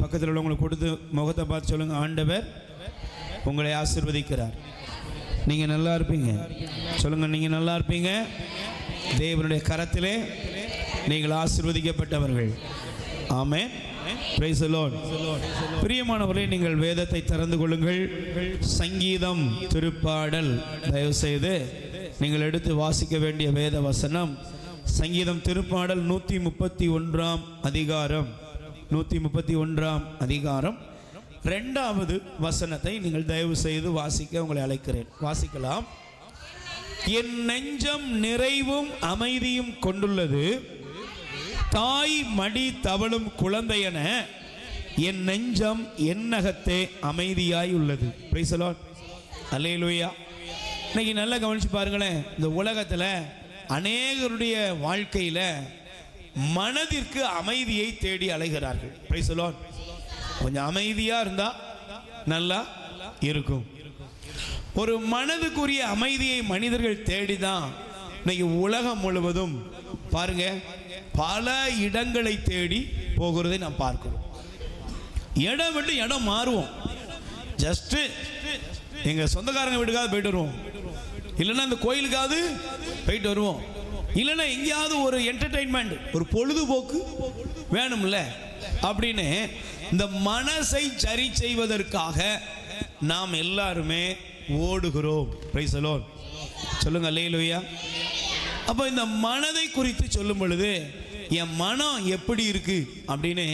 பக்கத்தில் உள்ளவங்களுக்கு கொடுத்து முகத்தை பார்த்து சொல்லுங்கள், ஆண்டவர் உங்களை ஆசீர்வதிக்கிறார். நீங்கள் நல்லா இருப்பீங்க. சொல்லுங்கள், நீங்கள் நல்லா இருப்பீங்க. தேவனுடைய கரத்திலே நீங்கள் ஆசீர்வதிக்கப்பட்டவர்கள். ஆமென். Price the Lord. பிரியமானவர்களே, நீங்கள் வேதத்தை திறந்து கொள்ளுங்கள். சங்கீதம் திருப்பாடல். தயவு செய்து நீங்கள் எடுத்து வாசிக்க வேண்டிய வேத வசனம் சங்கீதம் திருப்பாடல் 131 அதிகாரம். 131 அதிகாரம் 2வது வசனத்தை நீங்கள் தயவு செய்து வாசிக்க உங்களை அழைக்கிறேன். வாசிக்கலாம். என் நெஞ்சம் நிறைவும் அமைதியும் கொண்டுள்ளது, தாய் மடி தவழும் குழந்தையென என் நெஞ்சம் என்னகத்தே அமைதியாய் உள்ளது. Praise the Lord. அல்லேலூயா. இன்னைக்கு நல்லா கவனிச்சு பாருங்களேன். இந்த உலகத்தில் அநேகருடைய வாழ்க்கையில் மனதிற்கு அமைதியை தேடி அலைகிறார்கள். Price the Lord. கொஞ்சம் அமைதியாக இருந்தால் நல்லா இருக்கும். ஒரு மனதுக்குரிய அமைதியை மனிதர்கள் தேடிதான் இன்னைக்கு உலகம் முழுவதும் பாருங்க பல இடங்களை தேடி போகிறதை நாம் பார்க்கிறோம். இடம் விட்டு இடம் மாறுவோம். ஜஸ்ட் எங்க சொந்தக்காரங்க வீட்டுக்காவது போயிட்டு வருவோம், இல்லைன்னா இந்த கோயிலுக்காவது போயிட்டு வருவோம், இல்லைன்னா எங்கேயாவது ஒரு என்டர்டெயின்மெண்ட், ஒரு பொழுதுபோக்கு வேணும்ல அப்படின்னு இந்த மனசை சரி செய்வதற்காக நாம் எல்லாருமே ஓடுகிறோம். Price the Lord. சொல்லுங்க அல்லேலூயா. அப்போ இந்த மனதை குறித்து சொல்லும் பொழுது என் மனம் எப்படி இருக்கு அப்படின்னு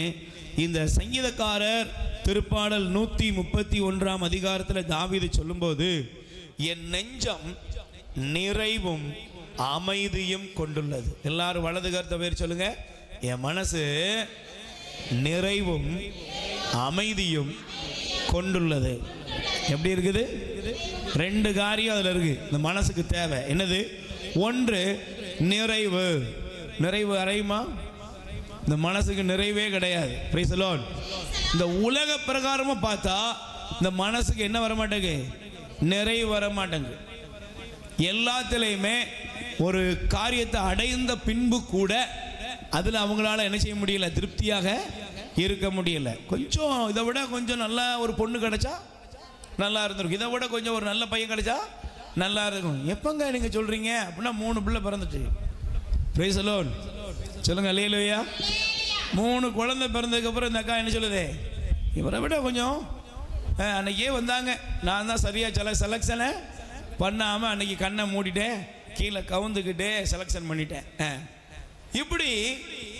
இந்த சங்கீதக்காரர் திருப்பாடல் 131 அதிகாரத்தில் தாவீது சொல்லும்போது, என் நெஞ்சம் நிறைவும் அமைதியும் கொண்டுள்ளது. எல்லாரும் வலது கருத்தை பேர் சொல்லுங்க. என் மனசு நிறைவும் அமைதியும் கொண்டுள்ளது. எப்படி இருக்குது? 2 காரியம் அதில் இருக்கு. இந்த மனசுக்கு தேவை என்னது? ஒன்று நிறைவு. நிறைவு அறையுமா? இந்த மனசுக்கு நிறைவே கிடையாது. Price the Lord. இந்த உலக பிரகாரமாக பார்த்தா இந்த மனசுக்கு என்ன வர மாட்டேங்குது? நிறைவு வர மாட்டேங்குது. எல்லாத்திலையுமே ஒரு காரியத்தை அடைந்த பின்பு கூட அதில் அவங்களால என்ன செய்ய முடியல? திருப்தியாக இருக்க முடியல. கொஞ்சம் இதை விட கொஞ்சம் நல்லா ஒரு பொண்ணு கிடைச்சா நல்லா இருந்திருக்கும், இதை விட கொஞ்சம் ஒரு நல்ல பையன் கிடைச்சா நல்லா இருக்கும். எப்பங்க நீங்கள் சொல்கிறீங்க அப்படின்னா 3 பிள்ளை பிறந்துச்சு. Praise the Lord. சொல்லுங்க அல்லேலூயா. 3 குழந்தை பிறந்ததுக்கப்புறம் இந்த அக்கா என்ன சொல்லுது? இவரை விட கொஞ்சம் அன்னைக்கே வந்தாங்க, நான் தான் சரியாக செலக்ஷனை பண்ணாமல் அன்னைக்கு கண்ணை மூடிட்டேன், கீழே கவுந்துக்கிட்டே செலக்ஷன் பண்ணிட்டேன். இப்படி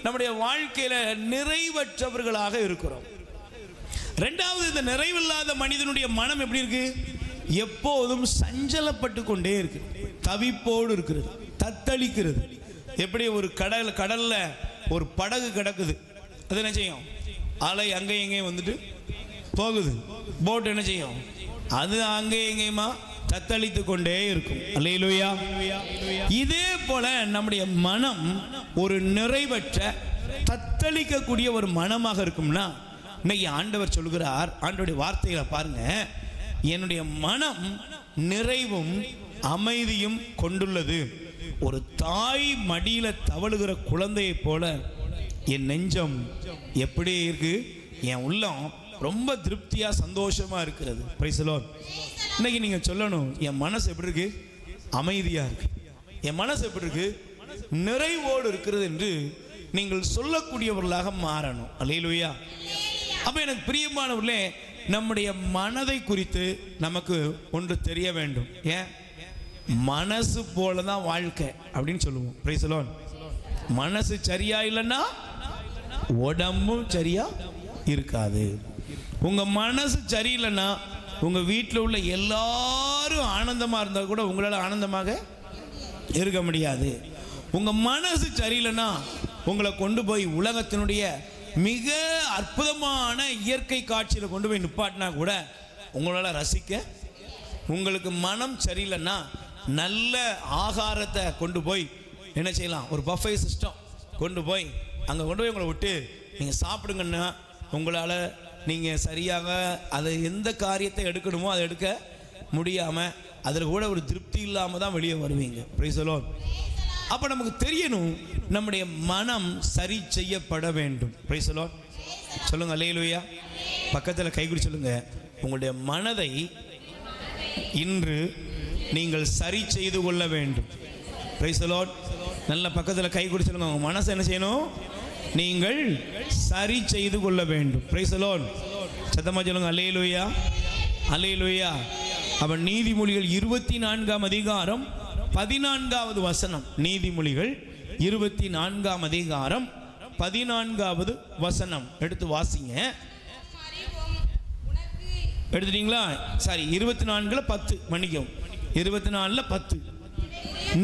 நம்முடைய வாழ்க்கையில் நிறைவற்றவர்களாக இருக்கிறோம். 2வது, இந்த நிறைவில்லாத மனிதனுடைய மனம் எப்படி இருக்கு? எப்போதும் சஞ்சலப்பட்டு கொண்டே இருக்கு, தவிப்போடு இருக்கிறது, தத்தளிக்கிறது. எப்படி ஒரு கடல்ல ஒரு படகு கிடக்குது, அது என்ன செய்யும்? அலை அங்கே எங்கேயும் வந்துட்டு போகுது. போட் என்ன செய்யும்? அது அங்கே எங்கேயுமா தத்தளித்து கொண்டே இருக்கும். அல்லேலூயா. இதே போல நம்முடைய மனம் ஒரு நிறைவற்ற தத்தளிக்கக்கூடிய ஒரு மனமாக இருக்கும்னா, இன்னைக்கு ஆண்டவர் சொல்கிறார், ஆண்டவருடைய வார்த்தைகளை பாருங்க, என்னுடைய மனம் நிறைவும் அமைதியும் கொண்டுள்ளது, ஒரு தாய் மடியில தவழுகிற குழந்தையை போல என் நெஞ்சம் எப்படி இருக்கு? என் உள்ளம் ரொம்ப திருப்தியா சந்தோஷமா இருக்கிறது. Price the Lord. இன்னைக்கு நீங்க சொல்லணும், என் மனசு எப்படி இருக்கு? அமைதியா இருக்கு. என் மனசு எப்படி இருக்கு? நிறைவோடு இருக்கிறது என்று நீங்கள் சொல்லக்கூடியவர்களாக மாறணும். அல்லேலூயா. அப்ப எனக்கு பிரியமானவர்களே, நம்முடைய மனதை குறித்து நமக்கு ஒன்று தெரிய வேண்டும். ஏன்? மனசு போல தான் வாழ்க்கை அப்படின்னு சொல்லுவோம். Price the Lord. மனசு சரியா இல்லைன்னா உடம்பும் சரியா இருக்காது. உங்க மனசு சரியில்லைன்னா உங்க வீட்டில் உள்ள எல்லாரும் ஆனந்தமா இருந்தால் கூட உங்களால் ஆனந்தமாக இருக்க முடியாது. உங்க மனசு சரியில்லைன்னா உங்களை கொண்டு போய் உலகத்தினுடைய மிக அற்புதமான இயற்கை காட்சியில் கொண்டு போய் நிப்பாட்டினா கூட உங்களால் ரசிக்க, உங்களுக்கு மனம் சரியில்லைன்னா நல்ல ஆகாரத்தை கொண்டு போய் என்ன செய்யலாம்? ஒரு பஃபே சிஸ்டம் கொண்டு போய் அங்கே கொண்டு போய் உங்களை விட்டு நீங்கள் சாப்பிடுங்கன்னா உங்களால் நீங்கள் சரியாக அதை எந்த காரியத்தை எடுக்கணுமோ அதை எடுக்க முடியாமல் அதில் கூட ஒரு திருப்தி இல்லாமல் தான் வெளியே வருவீங்க. Price the Lord. அப்போ நமக்கு தெரியணும், நம்முடைய மனம் சரி செய்யப்பட வேண்டும். Price the Lord. சொல்லுங்க அல்லேலூயா. பக்கத்தில் கைகுடி சொல்லுங்க, உங்களுடைய மனதை இன்று நீங்கள் சரி செய்து கொள்ள வேண்டும். Price the Lord. நல்ல பக்கத்தில் கைகுடி சொல்லுங்க, உங்கள் மனசை என்ன செய்யணும்? நீங்கள் சரி செய்து கொள்ள வேண்டும். Price the Lord. சத்தமா சொல்லுங்க அல்லேலூயா, அல்லேலூயா. அப்ப நீதிமொழிகள் 24ஆம் அதிகாரம் 14வது வசனம். நீதிமொழிகள் 24ஆம் அதிகாரம் 14வது வசனம் எடுத்து வாசிங்க. எடுத்துட்டீங்களா? சாரி, 24:10, மன்னிக்கவும், 24:10.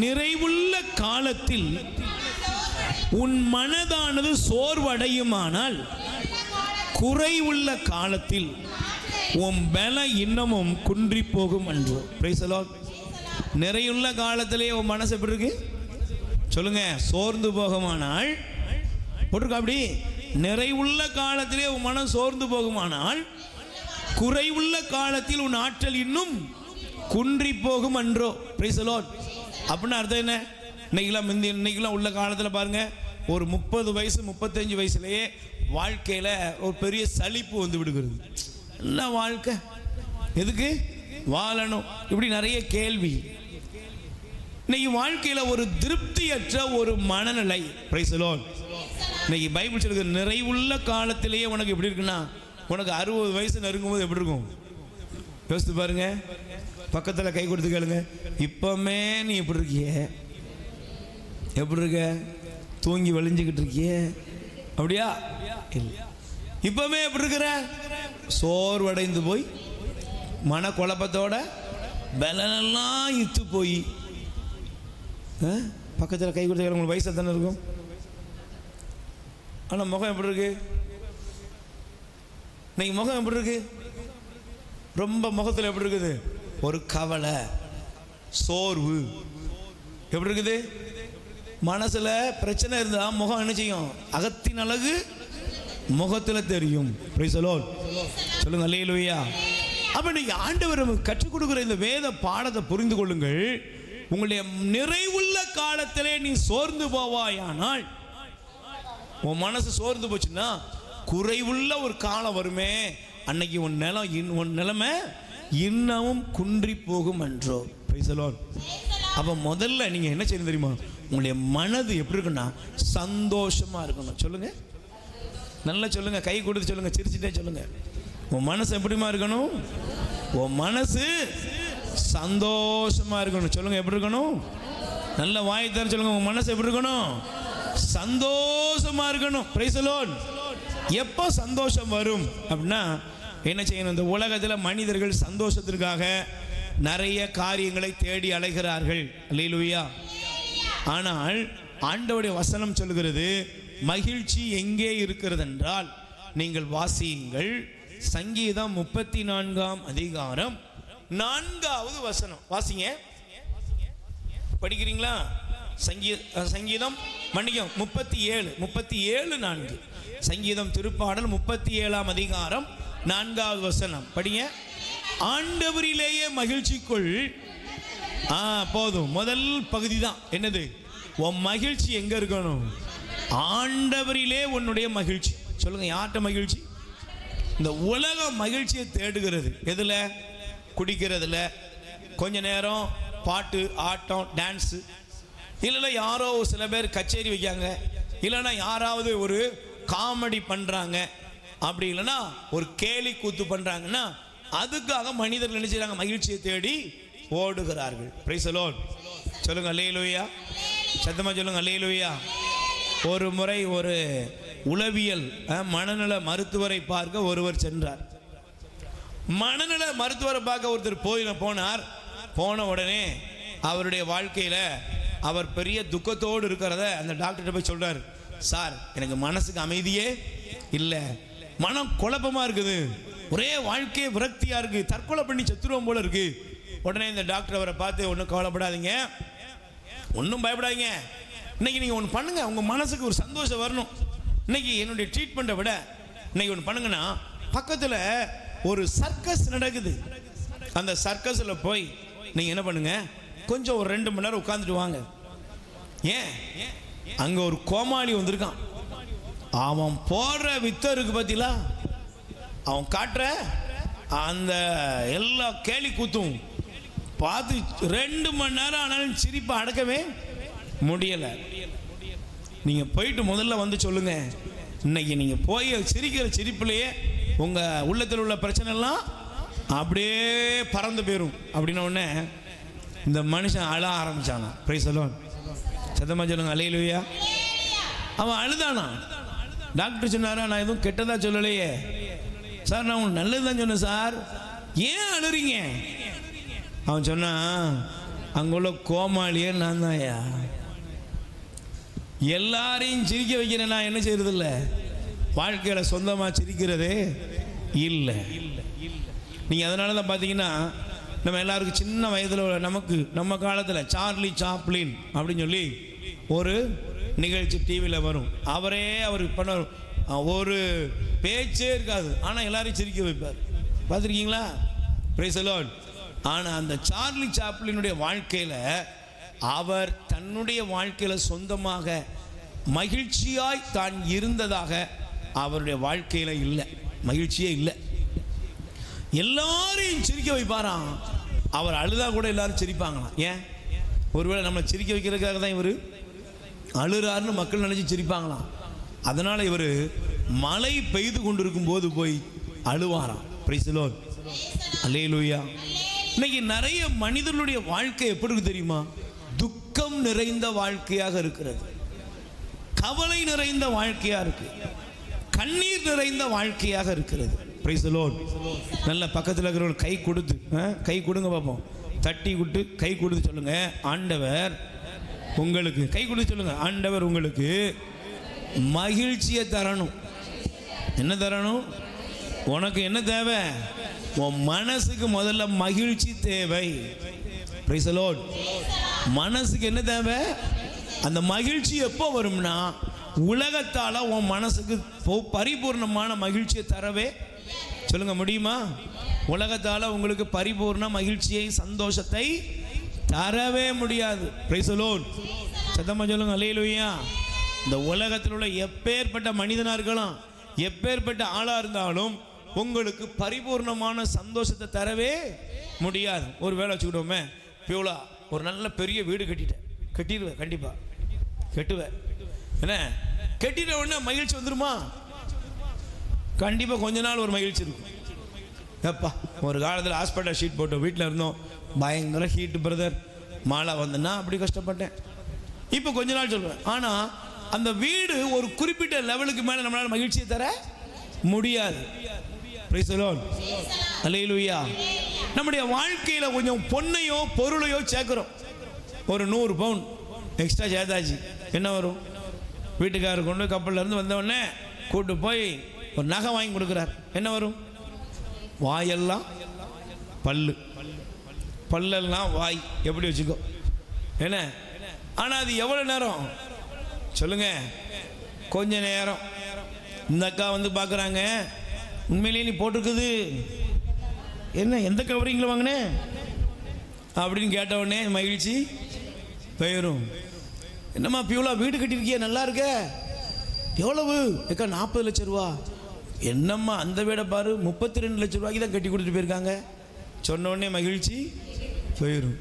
நிறைவுள்ள காலத்தில் உன் மனதானது சோர்வடையுமானால் குறைவுள்ள காலத்தில் உன் பல இன்னமும் குன்றி போகும் என்று. Price the Lord. நிறையுள்ள காலத்திலேயே உன் மனசு எப்படி இருக்கு சொல்லுங்க? சோர்ந்து போகுமானால் போட்டிருக்கா அப்படி. நிறைவுள்ள காலத்திலே உன் மனம் சோர்ந்து போகுமானால் குறைவுள்ள காலத்தில் உன் ஆற்றல் இன்னும் குன்றி போகும் என்றோ. Price the Lord. அப்படின்னா அர்த்தம் என்ன? இன்னைக்கெல்லாம் உள்ள காலத்தில் பாருங்க, ஒரு 30 வயசு 35 வயசுலேயே வாழ்க்கையில் ஒரு பெரிய சலிப்பு வந்து விடுகிறது. என்ன வாழ்க்கை, எதுக்கு வாழணும், இப்படி நிறைய கேள்வி. இன்னைக்கு வாழ்க்கையில் ஒரு திருப்தியற்ற ஒரு மனநிலை. Price the Lord. இன்னைக்கு பைபிள் சொல்லுது, நிறைவுள்ள காலத்திலேயே உனக்கு எப்படி இருக்குன்னா, உனக்கு 60 வயசு நெருங்கும் போது எப்படி இருக்கும் யோசித்து பாருங்க. பக்கத்தில் கை கொடுத்து கேளுங்க, இப்பவுமே நீ எப்படி இருக்கிய? எப்படி இருக்க? தூங்கி வலிஞ்சுக்கிட்டு இருக்கிய? அப்படியா? இல்லை. இப்பவுமே எப்படி இருக்கிற? சோர்வடைந்து போய் மன குழப்பத்தோட பலனெல்லாம் இத்து போய். பக்கத்தில் கை கொடுத்து உங்களுக்கு வயசு தானே இருக்கும், ஆனால் முகம் எப்படி இருக்கு? இன்னைக்கு முகம் எப்படி இருக்கு? ரொம்ப முகத்தில் எப்படி இருக்குது? ஒரு கவலை, சோர்வு. எப்படி இருக்குது? மனசுல பிரச்சனை இருந்தா முகம் என்ன செய்யும்? அகத்தின் அழகு முகத்தில் தெரியும். Praise the Lord. சொல்லுங்க அல்லேலூயா. அப்ப நீங்க ஆண்டவர் கற்றுக் கொடுக்கிற இந்த வேத பாடத்தை புரிந்து கொள்ளுங்கள். உங்களுடைய நிறைவுள்ள காலத்திலே நீ சோர்ந்து போவாயானால், உன் மனசு சோர்ந்து போச்சுன்னா குறைவுள்ள ஒரு காலம் வருமே, அன்னைக்கு உன் நிலைமை இன்னமும் குன்றி போகும் என்றோ. Price the Lord. அப்ப முதல்ல நீங்க என்ன செய்யணும் தெரியுமா? உங்களுடைய மனது எப்படி இருக்குன்னா சந்தோஷமா இருக்கணும். சொல்லுங்க, நல்லா சொல்லுங்க, கை கொடுத்து சொல்லுங்க, சிரிச்சுட்டே சொல்லுங்க. உன் மனசு எப்படிமா இருக்கணும்? உன் மனசு சந்தோஷமா இருக்கணும். சொல்லுங்க, எப்படி இருக்கணும்? நல்ல வாய் தர சொல்லுங்க, உன் மனசு எப்படி இருக்கணும்? சந்தோஷமா இருக்கணும். Price the Lord. எப்போ சந்தோஷம் வரும் அப்படின்னா என்ன செய்யணும்? இந்த உலகத்தில் மனிதர்கள் சந்தோஷத்திற்காக நிறைய காரியங்களை தேடி அலைகிறார்கள். அல்லேலூயா. ஆனால் ஆண்டவருடைய வசனம் சொல்கிறது, மகிழ்ச்சி எங்கே இருக்கிறது என்றால் நீங்கள் வாசியுங்கள். சங்கீதம் 34ஆம் அதிகாரம் 4வது வசனம் வாசிங்க. படிக்கிறீங்களா? சங்கீதம் மன்னிக்கும் 37:4. சங்கீதம் திருப்பாடல் 37ஆம் அதிகாரம் 4வது வசனம் படிங்க. ஆண்டவரிலேயே மகிழ்ச்சிக்குள். போதும், முதல் பகுதி தான். என்னது? உன் மகிழ்ச்சி எங்க இருக்கணும்? ஆண்டவரிலே உன்னுடைய மகிழ்ச்சி. சொல்லுங்க, யார்கிட்ட மகிழ்ச்சி? இந்த உலகம் மகிழ்ச்சியை தேடுகிறது எதுல? குடிக்கிறதுல, கொஞ்ச நேரம் பாட்டு, ஆட்டம், டான்ஸு, இல்லைன்னா யாரோ சில பேர் கச்சேரி வைக்காங்க, இல்லைன்னா யாராவது ஒரு காமெடி பண்ணுறாங்க, அப்படி இல்லைன்னா ஒரு கேலி கூத்து பண்ணுறாங்கன்னா அதுக்காக மனிதர்கள் என்ன செய்றாங்க? மகிழ்ச்சியை தேடி ஓடுகிறார்கள். Praise the Lord. சொல்லுங்க அல்லேலூயா. சத்தமா சொல்லுங்க அல்லேலூயா. ஒரு முறை ஒரு உளவியல் மனநல மருத்துவரை பார்க்க ஒருவர் சென்றார். மனநல மருத்துவரை பார்க்க ஒருத்தர் போனார். போன உடனே அவருடைய வாழ்க்கையில அவர் பெரிய துக்கத்தோடு இருக்கிறத அந்த டாக்டர்கிட்ட போய் சொல்றார். சார், எனக்கு மனசுக்கு அமைதியே இல்லை, மனம் குழப்பமா இருக்குது, ஒரே வாழ்க்கையே விரக்தியா இருக்கு, தற்கொலை பண்ணி செத்துருவோம் போல இருக்கு. உடனே இந்த டாக்டர் அவரை பார்த்து, ஒன்றும் கவலைப்படாதீங்க, ஒன்றும் பயப்படாதீங்க, இன்னைக்கு நீங்கள் ஒன்று பண்ணுங்க, உங்கள் மனசுக்கு ஒரு சந்தோஷம் வரணும். இன்னைக்கு என்னுடைய ட்ரீட்மெண்ட்டை விட இன்னைக்கு ஒன்று பண்ணுங்கன்னா, பக்கத்தில் ஒரு சர்க்கஸ் நடக்குது, அந்த சர்க்கஸில் போய் நீங்கள் என்ன பண்ணுங்க, கொஞ்சம் ஒரு 2 மணி நேரம் உட்காந்துட்டு வாங்க. ஏன்? அங்கே ஒரு கோமாளி வந்திருக்கான், அவன் போடுற வித்த இருக்கு பார்த்தீங்களா, அவன் காட்டுற அந்த எல்லா கேலி கூத்தும் பார்த்து 2 மணி நேரம் ஆனாலும் சிரிப்பை அடக்கவே முடியலை. நீங்கள் போயிட்டு முதல்ல வந்து சொல்லுங்க, இன்னைக்கு நீங்கள் போய் சிரிக்கிற சிரிப்புலையே உங்கள் உள்ளத்தில் உள்ள பிரச்சனைலாம் அப்படியே பறந்து போயிடும். அப்படின்ன உடனே இந்த மனுஷன் அழ ஆரம்பிச்சானா. Price the Lord. சத்தமா சொல்லுங்க அல்லேலூயா. அவன் அழுதானா. டாக்டர் சொன்னாரா, நான் எதுவும் கெட்டதா சொல்லலையே சார், நான் உங்களுக்கு நல்லது தான் சொன்னேன் சார், ஏன் அழுறீங்க? அவன் சொன்னான், அங்குள்ள கோமாளியே நான் தான்யா, எல்லாரையும் சிரிக்க வைக்கிறேன், நான் என்ன செய்யறது இல்லை, வாழ்க்கையில் சொந்தமாக சிரிக்கிறதே இல்லை. நீங்கள் அதனால தான் பார்த்தீங்கன்னா நம்ம எல்லாருக்கும் சின்ன வயதில் நம்ம காலத்தில் சார்லி சாப்ளின் அப்படின்னு சொல்லி ஒரு நிகழ்ச்சி டிவியில் வரும். அவர் பண்ண ஒரு பேச்சே இருக்காது, ஆனால் எல்லாரையும் சிரிக்க வைப்பார். பார்த்துருக்கீங்களா? Price the Lord. ஆனால் அந்த சார்லி சாப்ளினுடைய வாழ்க்கையில் அவர் தன்னுடைய வாழ்க்கையில் சொந்தமாக மகிழ்ச்சியாய் தான் இருந்ததாக அவருடைய வாழ்க்கையில் இல்லை, மகிழ்ச்சியே இல்லை. எல்லாரையும் சிரிக்க வைப்பாராம். அவர் அழுதா கூட எல்லாரும் சிரிப்பாங்களாம். ஏன்? ஒருவேளை நம்மளை சிரிக்க வைக்கிறதுக்காக தான் இவர் அழுறாருன்னு மக்கள் நினைச்சு சிரிப்பாங்களாம். அதனால இவர் மழை பெய்து கொண்டிருக்கும் போது போய் அழுவாராம். Price the Lord. அல்லேலூயா. இன்னைக்கு நிறைய மனிதர்களுடைய வாழ்க்கை எப்படி இருக்கு தெரியுமா? துக்கம் நிறைந்த வாழ்க்கையாக இருக்கிறது, கவலை நிறைந்த வாழ்க்கையா இருக்கு, கண்ணீர் நிறைந்த வாழ்க்கையாக இருக்கிறது. Price the Lord. நல்ல பக்கத்தில் இருக்கிறவங்க கை கொடுத்து கை கொடுங்க பார்ப்போம். தட்டி விட்டு கை கொடுத்து சொல்லுங்க, ஆண்டவர் உங்களுக்கு, கை கொடுத்து சொல்லுங்க, ஆண்டவர் உங்களுக்கு மகிழ்ச்சியை தரணும். என்ன தரணும்? உனக்கு என்ன தேவை? உன் மனசுக்கு முதல்ல மகிழ்ச்சி தேவை. Price the Lord. மனசுக்கு என்ன தேவை? அந்த மகிழ்ச்சி எப்போ வரும்னா, உலகத்தால் உன் மனசுக்கு பரிபூர்ணமான மகிழ்ச்சியை தரவே சொல்லுங்க முடியுமா? உலகத்தால் உங்களுக்கு பரிபூர்ண மகிழ்ச்சியை சந்தோஷத்தை தரவே முடியாது. Praise the Lord. சத்தமா சொல்லுங்க அல்லேலூயா. இந்த உலகத்தில் உள்ள எப்பேற்பட்ட மனிதனாக இருக்கலாம், எப்பேற்பட்ட ஆளாக இருந்தாலும் உங்களுக்கு பரிபூர்ணமான சந்தோஷத்தை தரவே முடியாது. ஒரு வேலை வச்சுக்கிட்டோமே, பியூலா ஒரு நல்ல பெரிய வீடு கட்டிடுவேன், கண்டிப்பாக கட்டுவேன். என்ன கட்டிட்ட உடனே மகிழ்ச்சி வந்துருமா? கண்டிப்பாக கொஞ்ச நாள் ஒரு மகிழ்ச்சி இருக்கும். எப்பா ஒரு காலத்தில் ஹாஸ்பிட்டல் ஷீட் போட்டு வீட்டில் இருந்தோம், பயங்கர ஹீட்டு பிரதர், மழை வந்துன்னா அப்படி கஷ்டப்பட்டேன். இப்போ கொஞ்ச நாள் சொல்லுவேன். ஆனால் அந்த வீடு ஒரு குறிப்பிட்ட லெவலுக்கு மேலே நம்மளால் மகிழ்ச்சியை தர முடியாது. Praise the Lord. அல்லேலூயா. நம்முடைய வாழ்க்கையில் கொஞ்சம் பொண்ணையோ பொருளையோ சேர்க்குறோம். ஒரு 100 பவுன் எக்ஸ்ட்ரா சேர்த்தாச்சு, என்ன வரும்? வீட்டுக்காரர் கொண்டு கப்பலில் வந்தவொடனே கூட்டு போய் ஒரு நகை வாங்கி கொடுக்குறார், என்ன வரும்? வாயெல்லாம் பல்லெல்லாம் வாய் எப்படி வச்சுக்கோ, என்ன? ஆனால் அது எவ்வளோ நேரம் சொல்லுங்க? கொஞ்ச நேரம். இந்த அக்கா வந்து பார்க்குறாங்க, உண்மையிலேயே நீ போட்டிருக்குது என்ன, எந்த கவரிங்கில் வாங்கினேன் அப்படின்னு கேட்டவுடனே மகிழ்ச்சி போயிடும். என்னம்மா பியூலா வீடு கட்டியிருக்கிய, நல்லா இருக்க, எவ்வளவு? ஏக்கா 40 லட்சம் ரூபா. என்னம்மா அந்த வீடை பாரு, 32 லட்சம் ரூபாய்க்கு தான் கட்டி கொடுத்துட்டு போயிருக்காங்க. சொன்ன உடனே மகிழ்ச்சி போயிடும்.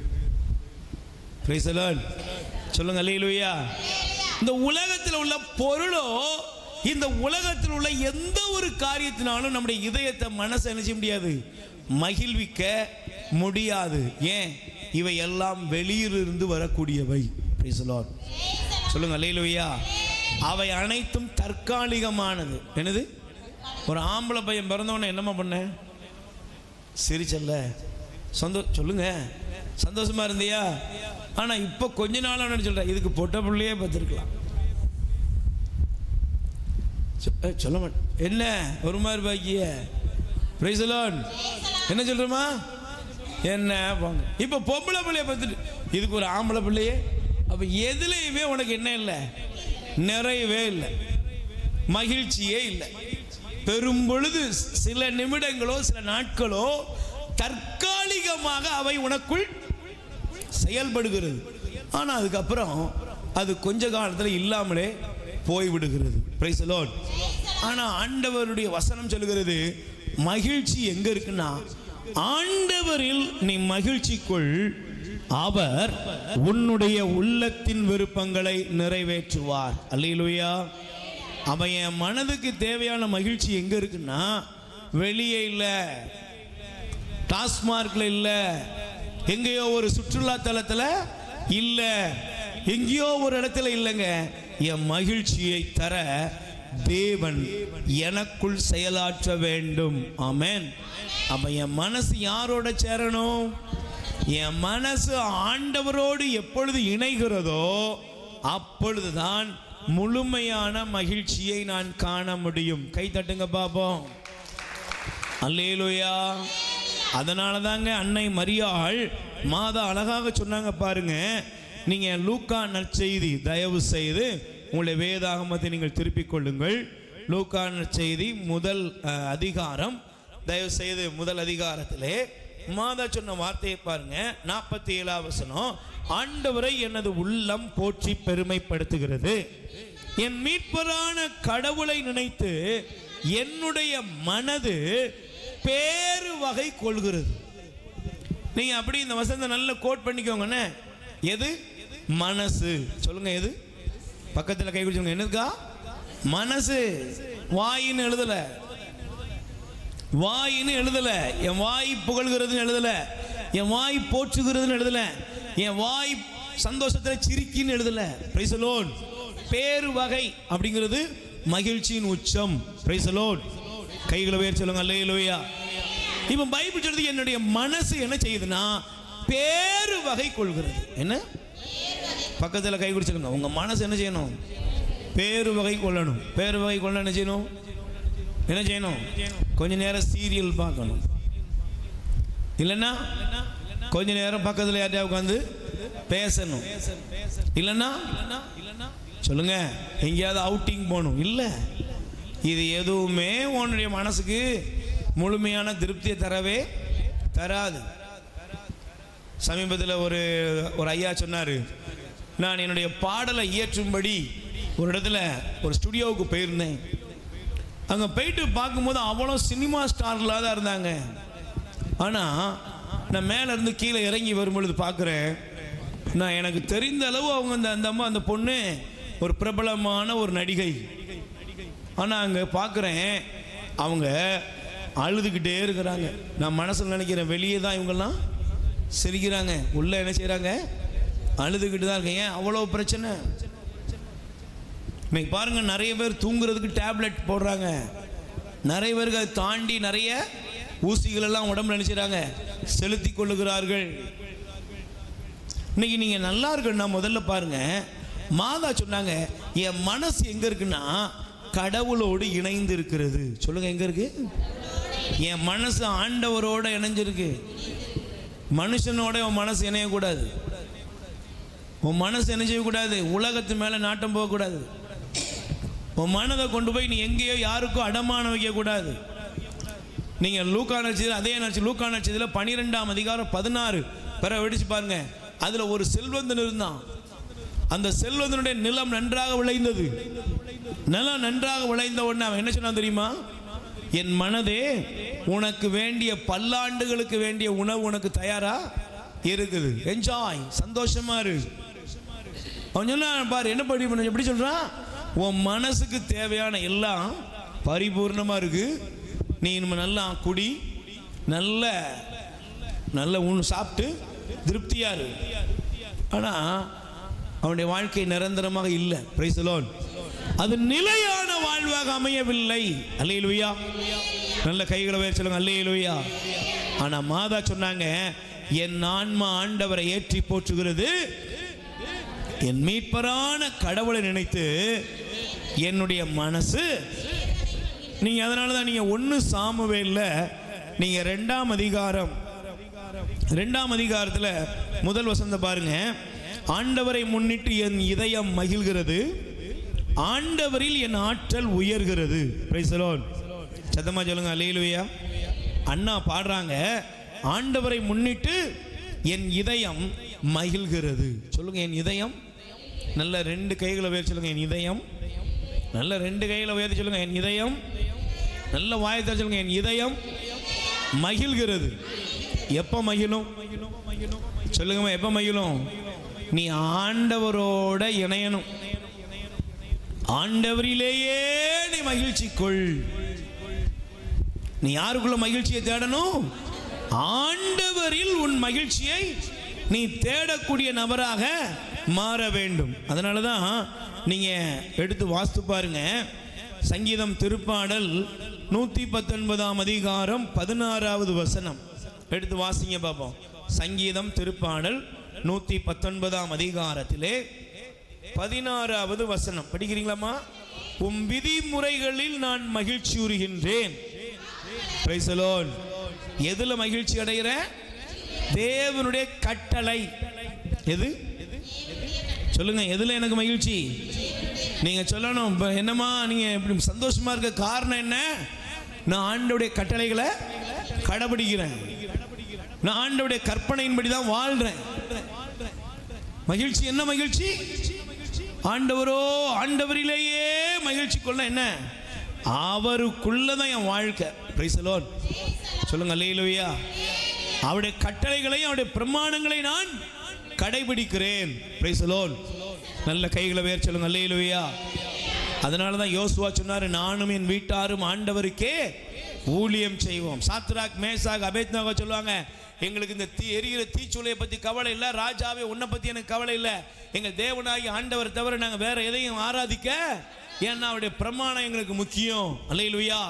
Price the Lord. சொல்லுங்க அல்லேலூயா. இந்த உலகத்தில் உள்ள பொருளோ இந்த உலகத்தில் உள்ள எந்த ஒரு காரியத்தினாலும் நம்முடைய இதயத்தை மனசை நினைச்ச முடியாது, மகிழ்விக்க முடியாது. ஏன்? இவை எல்லாம் வெளியிலிருந்து வரக்கூடியவை. Price the Lord. சொல்லுங்க அல்லேலூயா. அவை அனைத்தும் தற்காலிகமானது. என்னது? ஒரு ஆம்பளை பையன் பிறந்தவொடனே என்னம்மா பண்ண? சிரிச்சல்ல, சொல்லுங்க, சந்தோஷமா இருந்தியா? ஆனா இப்ப கொஞ்ச நாள் சொல்றேன், இதுக்கு பொட்ட பிள்ளையே பார்த்துருக்கலாம். சொல்ல மாட்டேன். என்ன ஒரு மாதிரி பாக்கிய? Price the Lord. என்ன சொல்றமா? என்ன போங்க. இப்ப பொம்பளை பிள்ளைய பார்த்துட்டு இதுக்கு ஒரு ஆம்பளை பிள்ளையே. அப்ப எதுலையுமே உனக்கு என்ன இல்லை? நிறையவே இல்லை, மகிழ்ச்சியே இல்லை. பெரும் பொழுது சில நிமிடங்களோ சில நாட்களோ தற்காலிகமாக அவை உனக்குள் செயல்படுகிறது. ஆனால் அதுக்கப்புறம் அது கொஞ்ச காலத்தில் இல்லாமலே போய்விடுகிறது. Price the Lord. ஆனா ஆண்டவருடைய வசனம் சொல்லுகிறது மகிழ்ச்சி எங்க இருக்குன்னா ஆண்டவரில் நீ மகிழ்ச்சிக்குள், அவர் உன்னுடைய உள்ளத்தின் விருப்பங்களை நிறைவேற்றுவார். அல்லேலூயா. அவன் என் மனதுக்கு தேவையான மகிழ்ச்சி எங்க இருக்குன்னா வெளியே இல்ல, டாஸ்மார்க்ல இல்ல, எங்கேயோ ஒரு சுற்றுலா தலத்துல இல்ல, எங்கேயோ ஒரு இடத்துல இல்லைங்க. என் மகிழ்ச்சியை தர தேவன் எனக்குள் செயலாற்ற வேண்டும். ஆமென். அப்ப என் மனசு யாரோட சேரணும்? என் மனசு ஆண்டவரோடு எப்பொழுது இணைகிறதோ அப்பொழுதுதான் முழுமையான மகிழ்ச்சியை நான் காண முடியும். கை தட்டுங்க பாப்போம். அல்லேலூயா. அதனால தாங்க அன்னை மரியாள் மாதா அழகாக சொன்னாங்க பாருங்க. நீங்க லூக்கா நற்செய்தி தயவு செய்து உங்களுடைய வேதாகமத்தை நீங்கள் திருப்பிக் கொள்ளுங்கள். லூக்கா நற்செய்தி முதல் அதிகாரம், தயவு செய்து முதல் அதிகாரத்திலே மாதா சொன்ன வார்த்தையை பாருங்க. 47 வசனம். ஆண்டவரை எனது உள்ளம் போற்றி பெருமைப்படுத்துகிறது, என் மீட்பரான கடவுளை நினைத்து என்னுடைய மனது பேரு வகை கொள்கிறது. நீங்க அப்படி இந்த வசனத்தை நல்ல கோட் பண்ணிக்கோங்க. எது? மனசு. சொல்லுங்க எது? பக்கத்தில் கை குடிச்சுங்க. என்னதுக்கா? மனசு. வாயின்னு எழுதல, வாயின்னு எழுதல, என் வாய் புகழ்கிறதுன்னு எழுதல, என் வாய் போற்றுகிறதுன்னு எழுதல, என் வாய் சந்தோஷத்தில் சிரிக்கின்னு எழுதல. Price the Lord. பேரு வகை அப்படிங்கிறது மகிழ்ச்சியின் உச்சம். Price the Lord. கைகளை உயர்த்தி சொல்லுங்க அல்லேலூயா. இப்போ பைபிள் சொல்றது என்னுடைய மனசு என்ன செய்யுதுன்னா பேரு வகை கொள்கிறது. என்ன? பக்கத்தில் கை குடிச்சுங்க. உங்க மனசு என்ன செய்யணும்? பேரு வகை கொள்ளணும். பேரு வகை கொள்ள என்ன செய்யணும்? என்ன செய்யணும்? கொஞ்ச நேரம் சீரியல் பார்க்கணும், இல்லைன்னா கொஞ்ச நேரம் பக்கத்தில் யார்ட்டையா உட்காந்து பேசணும், இல்லைன்னா சொல்லுங்க எங்கேயாவது அவுட்டிங் போகணும். இல்லை, இது எதுவுமே உன்னுடைய மனசுக்கு முழுமையான திருப்தியை தரவே தராது. சமீபத்தில் ஒரு ஐயா சொன்னார், நான் என்னுடைய பாடலை இயற்றும்படி ஒரு இடத்துல ஒரு ஸ்டுடியோவுக்கு போயிருந்தேன். அங்கே போயிட்டு பார்க்கும்போது அவ்வளோ சினிமா ஸ்டார்லாம் தான் இருந்தாங்க. ஆனால் நான் மேலே இருந்து கீழே இறங்கி வரும்பொழுது பார்க்குறேன், நான் எனக்கு தெரிந்த அளவு அவங்க அந்த அம்மா அந்த பொண்ணு ஒரு பிரபலமான ஒரு நடிகை. ஆனால் அங்கே பார்க்குறேன் அவங்க அழுதுகிட்டே இருக்கிறாங்க. நான் மனசில் நினைக்கிறேன் வெளியே தான் இவங்கெல்லாம் சிரிக்கிறாங்க, உள்ள என்ன செய்கிறாங்க? அழுதுகிட்டு தான் இருக்கேன். ஏன் அவ்வளோ பிரச்சனை? இன்னைக்கு பாருங்க, நிறைய பேர் தூங்குறதுக்கு டேப்லெட் போடுறாங்க, நிறைய பேருக்கு அதை தாண்டி நிறைய ஊசிகள் எல்லாம் உடம்புல நினைச்சாங்க செலுத்தி கொள்ளுகிறார்கள். இன்னைக்கு நீங்க நல்லா இருக்குன்னா முதல்ல பாருங்க, மாதா சொன்னாங்க என் மனசு எங்க இருக்குன்னா கடவுளோடு இணைந்து இருக்கிறது. சொல்லுங்க எங்க இருக்கு? என் மனசு ஆண்டவரோட இணைஞ்சிருக்கு. மனுஷனோட உன் மனசு இணையக்கூடாது. உன் மனசு என்ன செய்யக்கூடாது? உலகத்து மேல நாட்டம் போகக்கூடாது. உன் மனதை கொண்டு போய் நீ எங்கேயோ யாருக்கோ அடமானம் வைக்கக்கூடாது. நீங்க லூக்கா நற்செய்தி, அதே லூக்கா நற்செய்தியில் 12ஆம் அதிகாரம் 16 பிற வெடிச்சு பாருங்க. அதுல ஒரு செல்வந்தன் இருந்தான். அந்த செல்வந்தனுடைய நிலம் நன்றாக விளைந்தது. நிலம் நன்றாக விளைந்த உடனே அவன் என்ன சொன்னான் தெரியுமா? என் மனதே, உனக்கு வேண்டிய பல்லாண்டுகளுக்கு வேண்டிய உணவு உனக்கு தயாரா இருக்குது, என்ஜாய், சந்தோஷமா இரு. அவன் சொன்னான் பாரு, என்ன பண்ணி எப்படி சொல்றான்? உன் மனசுக்கு தேவையான எல்லாம் பரிபூர்ணமா இருக்கு, நீ நம்ம நல்லா குடி, நல்ல நல்ல உணவு சாப்பிட்டு திருப்தியா இரு. ஆனா அவனுடைய வாழ்க்கை நிரந்தரமாக இல்லை. Price the Lord. அது நிலையான வாழ்வாக அமையவில்லை. அல்லேலூயா. நல்ல கைகளை உயர்த்தி சொல்லுங்க அல்லேலூயா. ஆனா மாதா சொன்னாங்க, என் ஆன்மா ஆண்டவரை ஏற்றி போற்றுகிறது, என் மீட்பரான கடவுளை நினைத்து என்னுடைய மனசு. நீங்க அதனாலதான் நீங்க 1 சாமுவேல்ல நீங்க 2ஆம் அதிகாரத்துல முதல் வசனத்தை பாருங்க. ஆண்டவரை முன்னிட்டு என் இதயம் மகிழ்கிறது, ஆண்டவரில் என் ஆற்றல் உயர்கிறது. Price the Lord. சத்தமா சொல்லுங்க அல்லேலூயா. அண்ணா பாடுறாங்க, ஆண்டவரை முன்னிட்டு என் இதயம் மகிழ்கிறது. சொல்லுங்க என் இதயம். நல்ல 2 கைகளை உயர்த்தி சொல்லுங்க, என் இதயம் நல்ல ரெண்டு கையில் உயர்த்தி சொல்லுங்க, என் இதயம். நல்ல வாயத்தை சொல்லுங்க, என் இதயம் மகிழ்கிறது. எப்போ மகிழும் சொல்லுங்கம்மா, எப்போ மகிழும்? நீ ஆண்டவரோட இணையணும். ஆண்டவரிலேயே நீ மகிழ்ச்சி கொள். நீ யாருக்குள்ள மகிழ்ச்சியை தேடணும்? ஆண்டவரில் உன் மகிழ்ச்சியை நீ தேடக்கூடிய நபராக மாற வேண்டும். அதனால தான் நீங்கள் எடுத்து வாசித்து பாருங்க. சங்கீதம் திருப்பாடல் 119 அதிகாரம் 16வது வசனம் எடுத்து வாசிங்க பார்ப்போம். சங்கீதம் திருப்பாடல் 119 அதிகாரத்திலே 16வது வசனம் படிக்கிறீங்களாமா? உம் விதிமுறைகளில் நான் மகிழ்ச்சி உறுகின்றேன். Price the Lord. எதுல மகிழ்ச்சி அடைகிறேன்? தேவனுடைய கட்டளை. எது சொல்லுங்க, எதுல எனக்கு மகிழ்ச்சி? நீங்க சொல்லணும். என்னமா நீங்க இப்படி சந்தோஷமா இருக்க காரணம் என்ன? நான் ஆண்டவருடைய கட்டளைகளை கடைபிடிக்கிறேன், நான் ஆண்டவருடைய கற்பனையின்படி தான் வாழ்றேன். மகிழ்ச்சி என்ன மகிழ்ச்சி? ஆண்டவரிலேயே மகிழ்ச்சி கொள்ள என்ன? அவருக்குள்ளதான் என் வாழ்க்கை. Price the Lord. சொல்லுங்க அல்லேலூயா. அவருடைய கட்டளைகளை அவருடைய பிரமாணங்களை நான் கடைபிடிக்கிறேன். Price the Lord. நல்ல கைகளை உயர்த்தி சொல்லுங்க அல்லேலூயா. அதனால தான் யோசுவா சொன்னார், நானும் என் வீட்டாரும் ஆண்டவருக்கே ஊழியம் செய்வோம். சாத்ராக் மேசாக் அபேத்நேகோ சொல்லுவாங்க, எங்களுக்கு இந்த எரிகிற தீச்சூளையை பற்றி கவலை இல்லை, ராஜாவே உன்னை பற்றி எனக்கு கவலை இல்லை, எங்கள் தேவனாகி ஆண்டவர் தவிர நாங்கள் வேற எதையும் ஆராதிக்க, ஏன்னா அவருடைய பிரமாணம் எங்களுக்கு முக்கியம். அல்லேலூயா.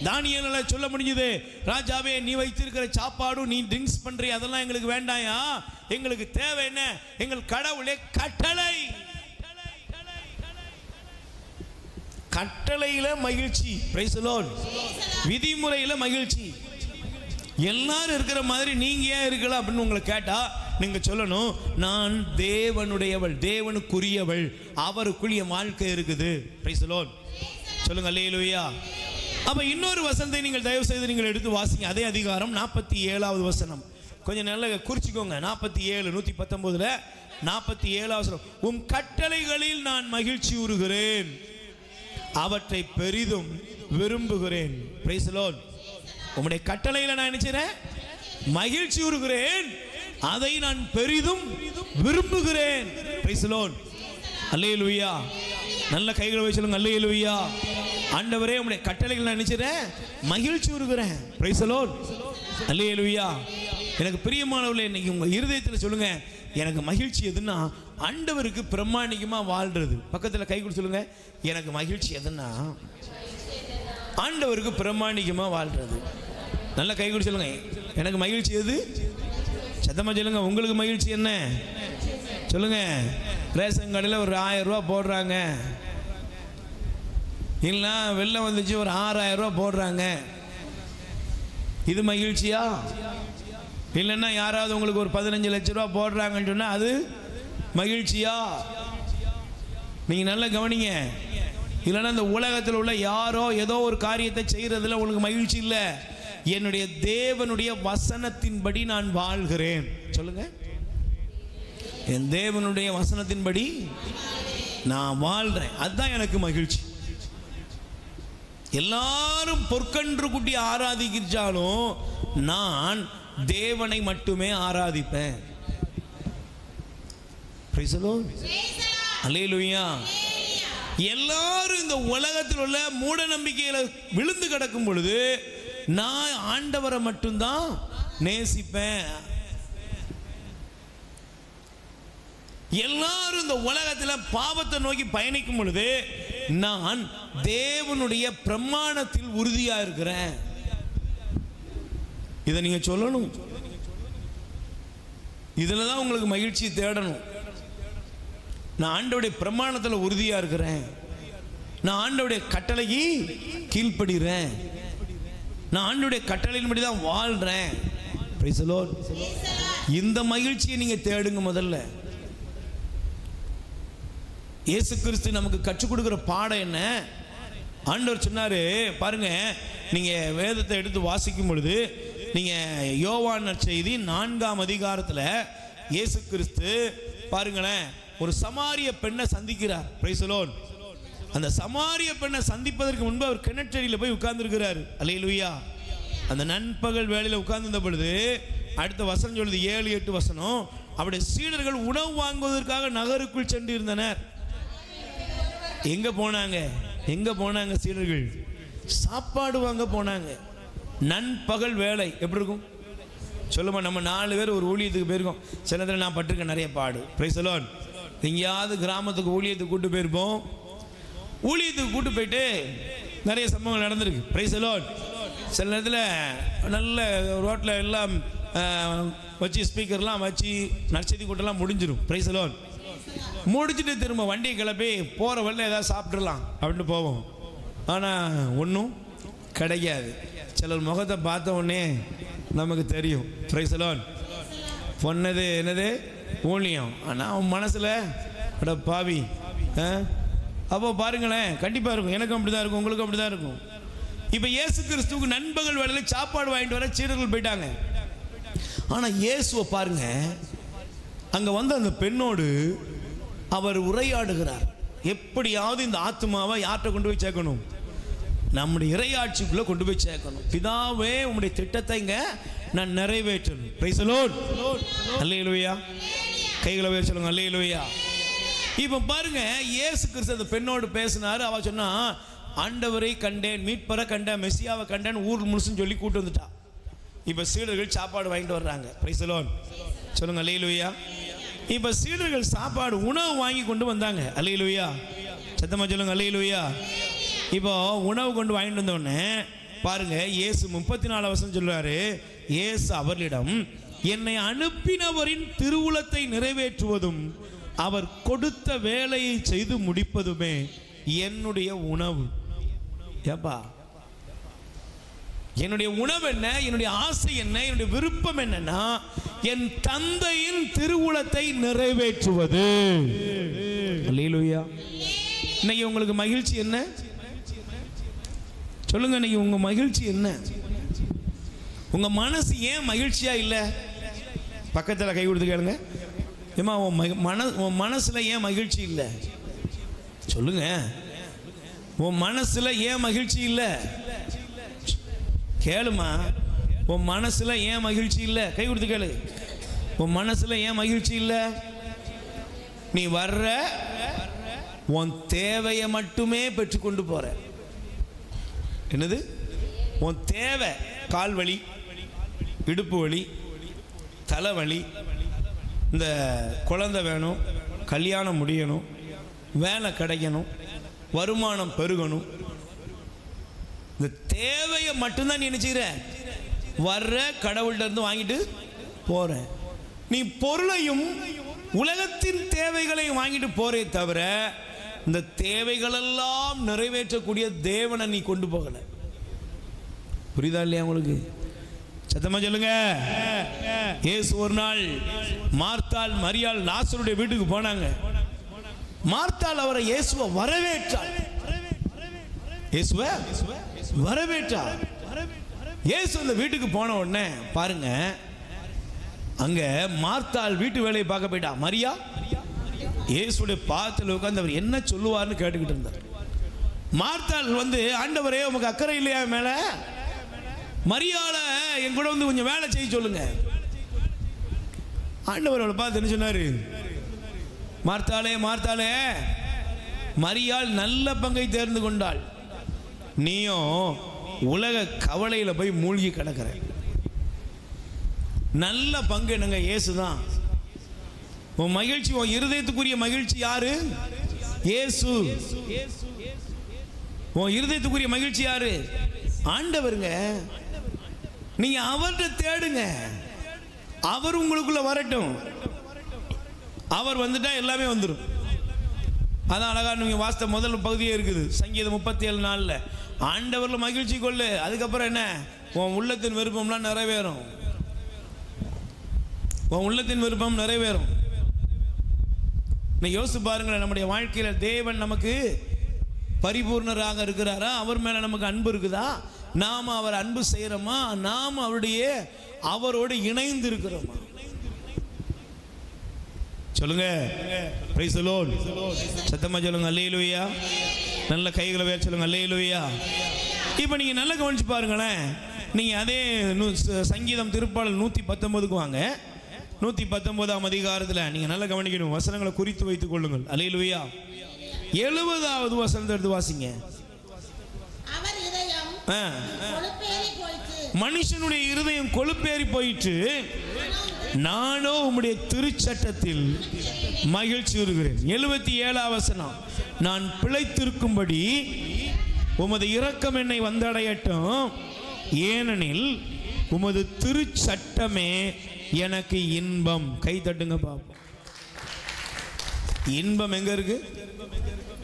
தானியேலால சொல்ல முடிஞ்சது, ராஜாவே நீ வைத்திருக்கிற சாப்பாடும் நீ ட்ரிங்க்ஸ் பண்றிய அதெல்லாம் எங்களுக்கு வேண்டாயா, எங்களுக்கு தேவை என்ன? எங்கள் கடவுளே கட்டளை. கட்டளையில மகிழ்ச்சி. Price the Lord. விதிமுறையில மகிழ்ச்சி. எல்லாரும் இருக்கிற மாதிரி நீங்க ஏன் இருக்கல அப்படின்னு உங்களை கேட்டா நீங்க சொல்லணும், நான் தேவனுடையவள், தேவனுக்குரியவள், அவருக்குரிய வாழ்க்கை இருக்குது. Price the Lord. சொல்லுங்க அல்லேலூயா. அப்ப இன்னொரு வசனத்தை நீங்கள் தயவு செய்து நீங்கள் எடுத்து வாசிங்க. அதே அதிகாரம் 47வது வசனம். கொஞ்சம் நல்லா குறிச்சிக்கோங்க. 47 119ல 47வது வசனம். உம் கட்டளைகளில் நான் மகிழ்ச்சி உறுகிறேன், அவற்றை பெரிதும் விரும்புகிறேன். Praise the Lord. உம்முடைய கட்டளையில நான் நினைச்சேன் மகிழ்ச்சி உறுகிறேன், அதை நான் பெரிதும் விரும்புகிறேன். Praise the Lord. அல்லேலூயா. நல்ல கைகளை வச்சு சொல்லுங்க அல்லேலூயா. ஆண்டவரே உம்முடைய கட்டளைகளை நான் நினைச்சேன் மகிழ்ச்சி உறுகிறேன். Price the Lord. அல்லேலூயா. எனக்கு பிரியமானவர்களே, இன்னைக்கு உங்க இருதயத்தில் சொல்லுங்க, எனக்கு மகிழ்ச்சி எதுன்னா ஆண்டவருக்கு பிரமாணிக்கமா வாழ்றது. பக்கத்தில் கை கொடுத்து சொல்லுங்க, எனக்கு மகிழ்ச்சி எதுன்னா ஆண்டவருக்கு பிரமாணிக்கமா வாழ்றது. நல்ல கை கொடுத்து சொல்லுங்க, எனக்கு மகிழ்ச்சி எது? சத்தமா சொல்லுங்க. உங்களுக்கு மகிழ்ச்சி என்ன சொல்லுங்க. ரேஷன் கடையில் ஒரு 1000 ரூபா போடுறாங்க, இல்லைன்னா வெள்ளம் வந்துச்சு ஒரு 6000 ரூபா போடுறாங்க, இது மகிழ்ச்சியா? இல்லைன்னா யாராவது உங்களுக்கு ஒரு 15 லட்சம் ரூபா போடுறாங்கன்னு சொன்னா அது மகிழ்ச்சியா? நீங்க நல்லா கவனிங்க. இல்லைன்னா இந்த உலகத்தில் உள்ள யாரோ ஏதோ ஒரு காரியத்தை செய்யறதுல உங்களுக்கு மகிழ்ச்சி இல்லை. என்னுடைய தேவனுடைய வசனத்தின்படி நான் வாழ்கிறேன். சொல்லுங்க, என் தேவனுடைய வசனத்தின்படி நான் வாழ்றேன், அதுதான் எனக்கு மகிழ்ச்சி. எல்லாரும் பொற்கன்று குட்டி ஆராதிச்சாலும் நான் தேவனை மட்டுமே ஆராதிப்பேன். Praise the Lord. அல்லேலூயா. எல்லாரும் இந்த உலகத்தில் உள்ள மூட நம்பிக்கையில விழுந்து கிடக்கும் பொழுது நான் ஆண்டவரை மட்டும்தான் நேசிப்பேன். எல்லாரும் இந்த உலகத்தில் பாவத்தை நோக்கி பயணிக்கும் பொழுது நான் தேவனுடைய பிரமாணத்தில் உறுதியா இருக்கிறேன். இதை நீங்க சொல்லணும். இதுலதான் உங்களுக்கு மகிழ்ச்சி தேடணும். நான் ஆண்டவருடைய பிரமாணத்தில் உறுதியா இருக்கிறேன், நான் ஆண்டவருடைய கட்டளைக்கு கீழ்ப்படுகிறேன், நான் ஆண்டவருடைய கட்டளையின்படி தான் வாழ்றேன். Price the Lord. இந்த மகிழ்ச்சியை நீங்க தேடுங்க. முதல்ல இயேசு கிறிஸ்து நமக்கு கற்றுக் கொடுக்கிற பாடம் என்ன? ஆண்டவர் சொன்னாரு பாருங்க, நீங்க வேதத்தை எடுத்து வாசிக்கும் பொழுது நீங்க யோவான் நற்செய்தி 4ஆம் அதிகாரத்தில் இயேசு கிறிஸ்து பாருங்களேன் ஒரு சமாரிய பெண்ணை சந்திக்கிறார். Price the Lord. அந்த சமாரிய பெண்ணை சந்திப்பதற்கு முன்பு அவர் கிணற்றடியில் போய் உட்கார்ந்துருக்கிறார். அல்லேலூயா. அந்த நண்பகல் வேளையில் உட்கார்ந்திருந்த பொழுது அடுத்த வசனம் சொல்லுது, 7-8 வசனம், அவருடைய சீடர்கள் உணவு வாங்குவதற்காக நகருக்குள் சென்று இருந்தனர். எங்க போனாங்க சீடர்கள்? சாப்பாடு வாங்க போனாங்க. நண்பகல் வேலை எப்படி இருக்கும் சொல்லுமா? நம்ம 4 பேர் ஒரு ஊழியத்துக்கு போயிருக்கோம். சில நேரத்தில் நான் பட்டிருக்கேன் நிறைய பாடு. Price the Lord. எங்கேயாவது கிராமத்துக்கு ஊழியத்துக்கு கூட்டு போயிருப்போம். ஊழியத்துக்கு கூட்டு போயிட்டு நிறைய சம்பவங்கள் நடந்திருக்கு. Price the Lord. சில நேரத்தில் நல்ல ரோட்டில் எல்லாம் வச்சு ஸ்பீக்கர்லாம் வச்சு நற்செய்தி கூட்டெல்லாம் முடிஞ்சிடும். Price the Lord. முடிச்சுட்டு திரும்ப வண்டியை கிளப்பி போகிற வழியில் ஏதாவது சாப்பிட்றலாம் அப்படின்னு போவோம். ஆனால் ஒன்றும் கிடைக்காது. சிலர் முகத்தை பார்த்த உடனே நமக்கு தெரியும். Praise the Lord. பொன்னது என்னது ஊழியம். ஆனால் அவன் மனசில் அட பாவி. அப்போ பாருங்களேன், கண்டிப்பாக இருக்கும். எனக்கும் அப்படி தான் இருக்கும், உங்களுக்கும் அப்படி தான் இருக்கும். இப்போ இயேசு கிறிஸ்துவுக்கு நண்பகல் வேளையில் சாப்பாடு வாங்கிட்டு வர சீடர்கள் போயிட்டாங்க. ஆனால் இயேசுவை பாருங்க, அங்கே வந்து அந்த பெண்ணோடு அவர் உரையாடுகிறார். எப்படியாவது இந்த ஆத்மாவை யார்கிட்ட கொண்டு போய் சேர்க்கணும்? நம்முடைய இறையாட்சிக்குள்ளே கொண்டு போய் சேர்க்கணும். பிதாவே உங்களுடைய திட்டத்தை இங்கே நான் நிறைவேற்றணும். Praise the Lord. அல்லேலூயா. கைகளை உயர்த்தி சொல்லுங்க அல்லேலூயா. இப்போ பாருங்க, இயேசு கிறிஸ்து அந்த பெண்ணோடு பேசினார். அவ சொன்னா, ஆண்டவரை கண்டேன், மீட்பரை கண்டேன், மெசியாவை கண்டேன், ஊர் முழுசுன்னு சொல்லி கூட்டு வந்துட்டா. இப்போ சீடர்கள் சாப்பாடு வாங்கிட்டு வர்றாங்க. Price the Lord. சொல்லுங்க அல்லேலூயா. இப்போ சீடர்கள் சாப்பாடு உணவு வாங்கி கொண்டு வந்தாங்க. அல்லேலூயா. சத்தமா சொல்லுங்க அல்லேலூயா. இப்போ உணவு கொண்டு வாங்கிட்டு வந்தோடனே பாருங்க, இயேசு 34 வசனம் சொல்றாரு, இயேசு அவர்களிடம், என்னை அனுப்பினவரின் திருவுளத்தை நிறைவேற்றுவதும் அவர் கொடுத்த வேலையை செய்து முடிப்பதுமே என்னுடைய உணவு. ஏப்பா, என்னுடைய உணவு என்ன, என்னுடைய ஆசை என்ன, என்னுடைய விருப்பம் என்னன்னா என் தந்தையின் திருவுளத்தை நிறைவேற்றுவது. அல்லேலூயா. இன்னைக்கு உங்களுக்கு மகிழ்ச்சி என்ன சொல்லுங்க? இன்னைக்கு உங்க மகிழ்ச்சி என்ன? உங்க மனசு ஏன் மகிழ்ச்சியா இல்லை? பக்கத்தில் கை கொடுத்து கேளுங்க. ஏமா உன் மனசுல ஏன் மகிழ்ச்சி இல்லை? சொல்லுங்க. உன் மனசுல ஏன் மகிழ்ச்சி இல்லை? கேளுமா. உன் மனசுல ஏன் மகிழ்ச்சி இல்லை? கை கொடுத்து கேளு. உன் மனசுல ஏன் மகிழ்ச்சி இல்லை? நீ வர்ற உன் தேவையை மட்டுமே பெற்றுக்கொண்டு போற. என்னது உன் தேவை? கால் வலி, இடுப்பு வலி, தலைவலி, இந்த குழந்தை வேணும், கல்யாணம் முடியணும், வேலை கிடைக்கணும், வருமானம் பெருகணும். இந்த தேவையை மட்டும்தான் நீ நினைச்சுக்கிற. வர்ற கடவுள்கிட்ட இருந்து வாங்கிட்டு போற. நீ பொருளையும் உலகத்தின் தேவைகளையும் வாங்கிட்டு போறே தவிர இந்த தேவைகளெல்லாம் நிறைவேற்றக்கூடிய தேவனை நீ கொண்டு போகல. புரியுதா இல்லையா உங்களுக்கு? சத்தமா சொல்லுங்க. இயேசு ஒரு நாள் மார்த்தாள் மரியாள் லாசருடைய வீட்டுக்கு போனாங்க. மார்த்தாள் அவரை இயேசுவை வரவேற்றாள். இயேசுவை வரவேற்றாள். இயேசு அந்த வீட்டுக்கு போன உடனே பாருங்க, அங்க மார்த்தாள் வீட்டு வேலையை பார்க்க போயிட்டா. மரியா இயேசுடைய பாதத்தில் உட்கார்ந்து அவர் என்ன சொல்லுவார்னு கேட்டுக்கிட்டு இருந்தார். மார்த்தாள் வந்து, ஆண்டவரே உமக்கு அக்கறை இல்லையா மேல? மரியாள என் கூட வந்து கொஞ்சம் வேலை செய்ய சொல்லுங்க. ஆண்டவரோட பார்த்து என்ன சொன்னாரு? மார்த்தாளே மார்த்தாளே, மரியாள் நல்ல பங்கை தேர்ந்து கொண்டாள், நீயும் உலக கவலையில் போய் மூழ்கி கிடக்கிற. நல்ல பங்கு என்னங்க? இயேசுதான். உன் மகிழ்ச்சி, உன் இருதயத்துக்குரிய மகிழ்ச்சி யாரு? இயேசு. உன் இருதயத்துக்குரிய மகிழ்ச்சி யாரு? ஆண்டவருங்க. நீங்க அவர்கிட்ட தேடுங்க, அவர் உங்களுக்குள்ள வரட்டும். அவர் வந்துட்டா எல்லாமே வந்துடும். அதான் அழகா நீங்க வாசித்த முதல் பகுதியே இருக்குது, சங்கீதம் 37:4. ஆண்டவர்ல மகிழ்ச்சி கொள்ளு. அதுக்கப்புறம் என்ன? உன் உள்ளத்தின் விருப்பம்லாம் நிறைவேறும். உன் உள்ளத்தின் விருப்பம் நிறைவேறும். யோசித்து பாருங்களேன், நம்முடைய வாழ்க்கையில் தேவன் நமக்கு பரிபூர்ணராக இருக்கிறாரா? அவர் மேல நமக்கு அன்பு இருக்குதா? நாம அவர் அன்பு செய்யறோமா? நாம் அவரோடு இணைந்து இருக்கிறோமா? சொல்லுங்க. Price the Lord. சத்தமா சொல்லுங்க அல்லேலூயா. நல்ல கைகளை வேற சொல்லுங்க அல்லேலூயா. இப்போ நீங்கள் நல்லா கவனிச்சு பாருங்களேன். நீங்கள் அதே சங்கீதம் திருப்பாடல் 119க்கு வாங்க. 119ஆம் அதிகாரத்தில் நீங்கள் நல்லா கவனிக்கணும். வசனங்களை குறித்து வைத்துக் கொள்ளுங்கள். அல்லேலூயா. 70வது வசனத்தை எடுத்து வாசிங்க. மனுஷனுடைய இருதயம் கொழுப்பேறி போயிற்று, நானோ உம்முடைய திருச்சட்டத்தில் மகிழ்ச்சி வருகிறேன். 77ஆம் வசனம், நான் பிழைத்திருக்கும்படி உமது இரக்கம் என்னை வந்தடையட்டும், ஏனெனில் உமது திருச்சட்டமே எனக்கு இன்பம். கை தட்டுங்க பாப்போம். இன்பம் எங்க இருக்கு?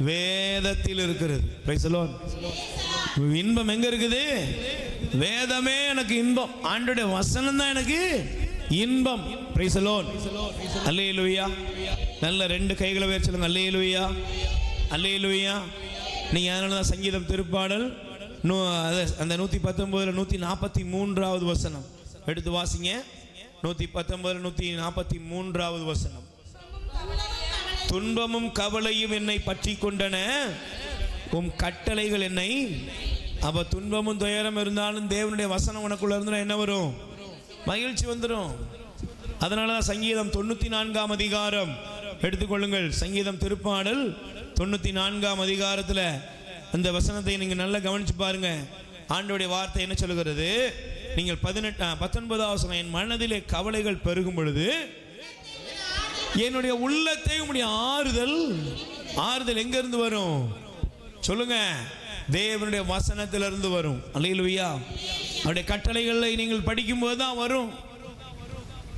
வேதத்தில் இருக்கிறது. Price the Lord. இன்பம் எங்க இருக்குது? வேதமே எனக்கு இன்பம். ஆண்டவருடைய வசனம் தான் எனக்கு இன்பம். Praise the Lord. அல்லேலூயா. நல்ல 2 கைகளை வேற சொல்லுங்க அல்லேலூயா. அல்லேலூயா. நீங்க அதனால தான் சங்கீதம் திருப்பாடல் அந்த 119ல 143வது வசனம் எடுத்து வாசிங்க. 119ல் 143வது வசனம். துன்பமும் கவலையும் என்னை பற்றி கொண்டன, உம் கட்டளைகள் என்னை. அப்ப துன்பமும் துயரம் இருந்தாலும் தேவனுடைய வசனம் உனக்குள்ள இருந்தா என்ன வரும்? மகிழ்ச்சி வந்துடும். அதனால தான் சங்கீதம் 94ஆம் அதிகாரம் எடுத்துக்கொள்ளுங்கள். சங்கீதம் திருப்பாடல் 94ஆம் அதிகாரத்தில் அந்த வசனத்தை நீங்கள் நல்லா கவனிச்சு பாருங்க. ஆண்டவருடைய வார்த்தை என்ன சொல்லுகிறது? நீங்கள் 19வது வசனம், என் மனதிலே கவலைகள் பெருகும் பொழுது என்னுடைய உள்ளத்தை உம்முடைய ஆறுதல் எங்க இருந்து வரும் சொல்லுங்க? தேவனுடைய வசனத்திலிருந்து வரும். அல்லேலூயா. அவருடைய கட்டளைகளை நீங்கள் படிக்கும்போது தான் வரும்.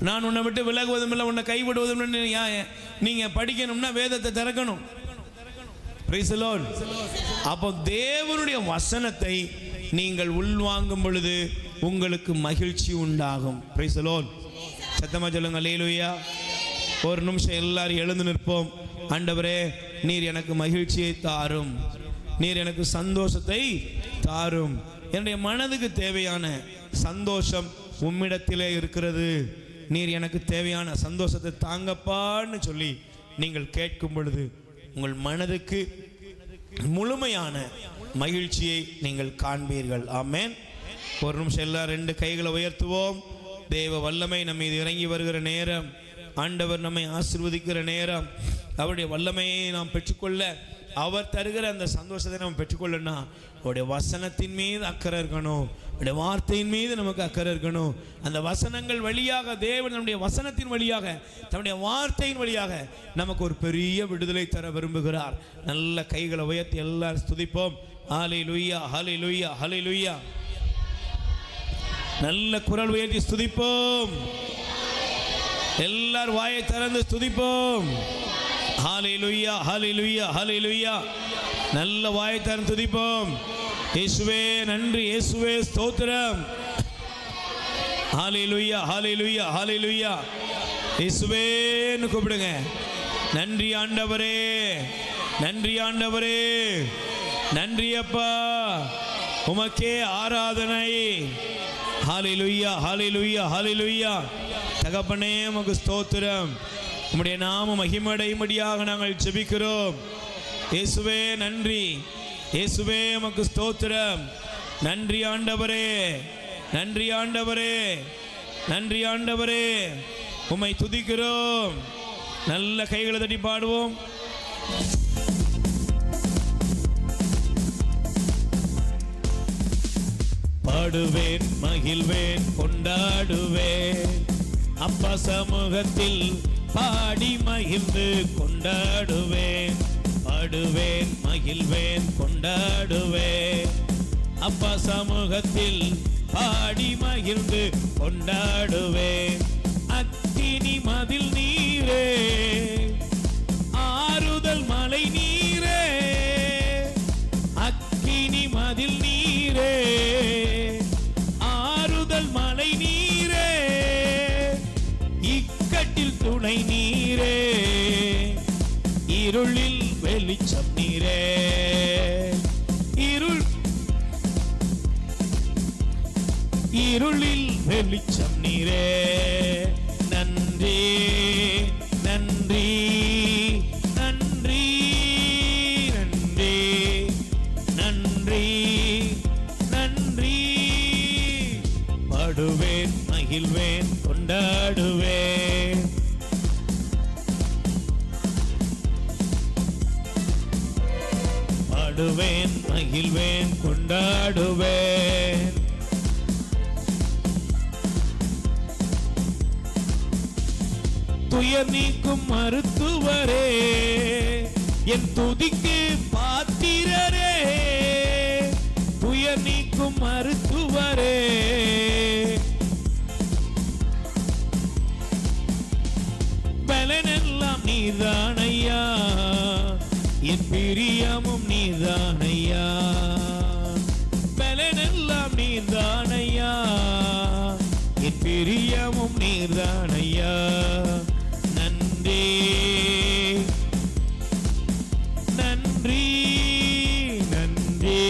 நான் உன்னை விட்டு விலகுவதும் இல்லை, உன்னை கைவிடுவதும் இல்லை. நீங்க படிக்கணும்னா வேதத்தை திறக்கணும். Price the Lord. அப்போ தேவனுடைய வசனத்தை நீங்கள் உள்வாங்கும் பொழுது உங்களுக்கு மகிழ்ச்சி உண்டாகும். Price the Lord. சத்தமா சொல்லுங்க அல்லேலூயா. ஒரு நிமிஷம் எல்லாரும் எழுந்து நிற்போம். ஆண்டவரே, நீர் எனக்கு மகிழ்ச்சியை தாரும், நீர் எனக்கு சந்தோஷத்தை தாரும். என்னுடைய மனதுக்கு தேவையான சந்தோஷம் உம்மிடத்திலே இருக்கிறது. நீர் எனக்கு தேவையான சந்தோஷத்தை தாங்கப்பான்னு சொல்லி நீங்கள் கேட்கும் பொழுது உங்கள் மனதுக்கு முழுமையான மகிழ்ச்சியை நீங்கள் காண்பீர்கள். ஆமென். ஒரு நிமிஷம் எல்லாரும் 2 கைகளை உயர்த்துவோம். தேவ வல்லமை நம்ம மீது இறங்கி வருகிற நேரம், ஆண்டவர் நம்மை ஆசீர்வதிக்கிற நேரம், அவருடைய வல்லமையை நாம் பெற்றுக்கொள்ள, அவர் தருகிற அந்த சந்தோஷத்தை நம்ம பெற்றுக்கொள்ளனா அவருடைய வசனத்தின் மீது அக்கறை இருக்கணும், அவருடைய வார்த்தையின் மீது நமக்கு அக்கறை இருக்கணும். அந்த வசனங்கள் வழியாக தேவன் நம்முடைய வசனத்தின் வழியாக, தன்னுடைய வார்த்தையின் வழியாக நமக்கு ஒரு பெரிய விடுதலை தர விரும்புகிறார். நல்ல கைகளை உயர்த்தி எல்லாரும் ஸ்துதிப்போம். ஹல்லேலூயா, ஹல்லேலூயா, ஹல்லேலூயா. நல்ல குரல் உயர்த்தி ஸ்துதிப்போம். எல்லார் வாயை திறந்து ஸ்துதிப்போம். ஹல்லேலூயா, ஹல்லேலூயா, ஹல்லேலூயா. நல்ல வாயை திறந்து துதிப்போம். இயேசுவே நன்றி, இயேசுவே ஸ்தோத்திரம். ஹல்லேலூயா, ஹல்லேலூயா, ஹல்லேலூயா. இயேசுவேன்னு கூப்பிடுங்க. நன்றி ஆண்டவரே, நன்றி ஆண்டவரே, நன்றி அப்பா, உமக்கே ஆராதனை. ஹல்லேலூயா, ஹல்லேலூயா, ஹல்லேலூயா. தகப்பனே உமக்கு ஸ்தோத்திரம். உம்முடைய நாம மகிமையடையும்படியாக நாங்கள் ஜெபிக்கிறோம். இயேசுவே நன்றி, இயேசுவே உமக்கு ஸ்தோத்திரம். நன்றி ஆண்டவரே, நன்றி ஆண்டவரே, நன்றி ஆண்டவரே. உம்மை துதிக்கிறோம். நல்ல கைகளை தட்டி பாடுவோம். பாடுவேன், மகிழ்வேன், கொண்டாடுவேன். அப்பா சமூகத்தில் பாடி மகிழ்ந்து கொண்டாடுவேன். பாடுவேன், மகிழ்வேன், கொண்டாடுவேன். அப்பா சமூகத்தில் பாடி மகிழ்ந்து கொண்டாடுவேன். அக்கினி மதில் நீரே, ஆறுதல் மலை நீரே. அக்கினி மதில் நீரே, ஆறுதல் மலை நீரே. இக்கட்டில் துணை நீரே, இருளில் வெளிச்சம் நீரே. இருளில் வெளிச்சம் நீரே. நன்றி, நன்றி, நன்றி, நன்றி, பாடுவேன் மகிழ்வேன் கொண்டாடுவேன். பாடுவேன் மகிழ்வேன் கொண்டாடுவேன். துயர் நீக்கும் மருத்துவரே, என் துதிக்கு பாத்திரரே. துயர் நீக்கும் மருத்துவரே, பலனெல்லாம் நீதானையா, என் பிரியமும் நீதானையா. பலனெல்லாம் நீதானையா, என் பிரியமும் நீதானையா. நன்றி நன்றி நன்றி.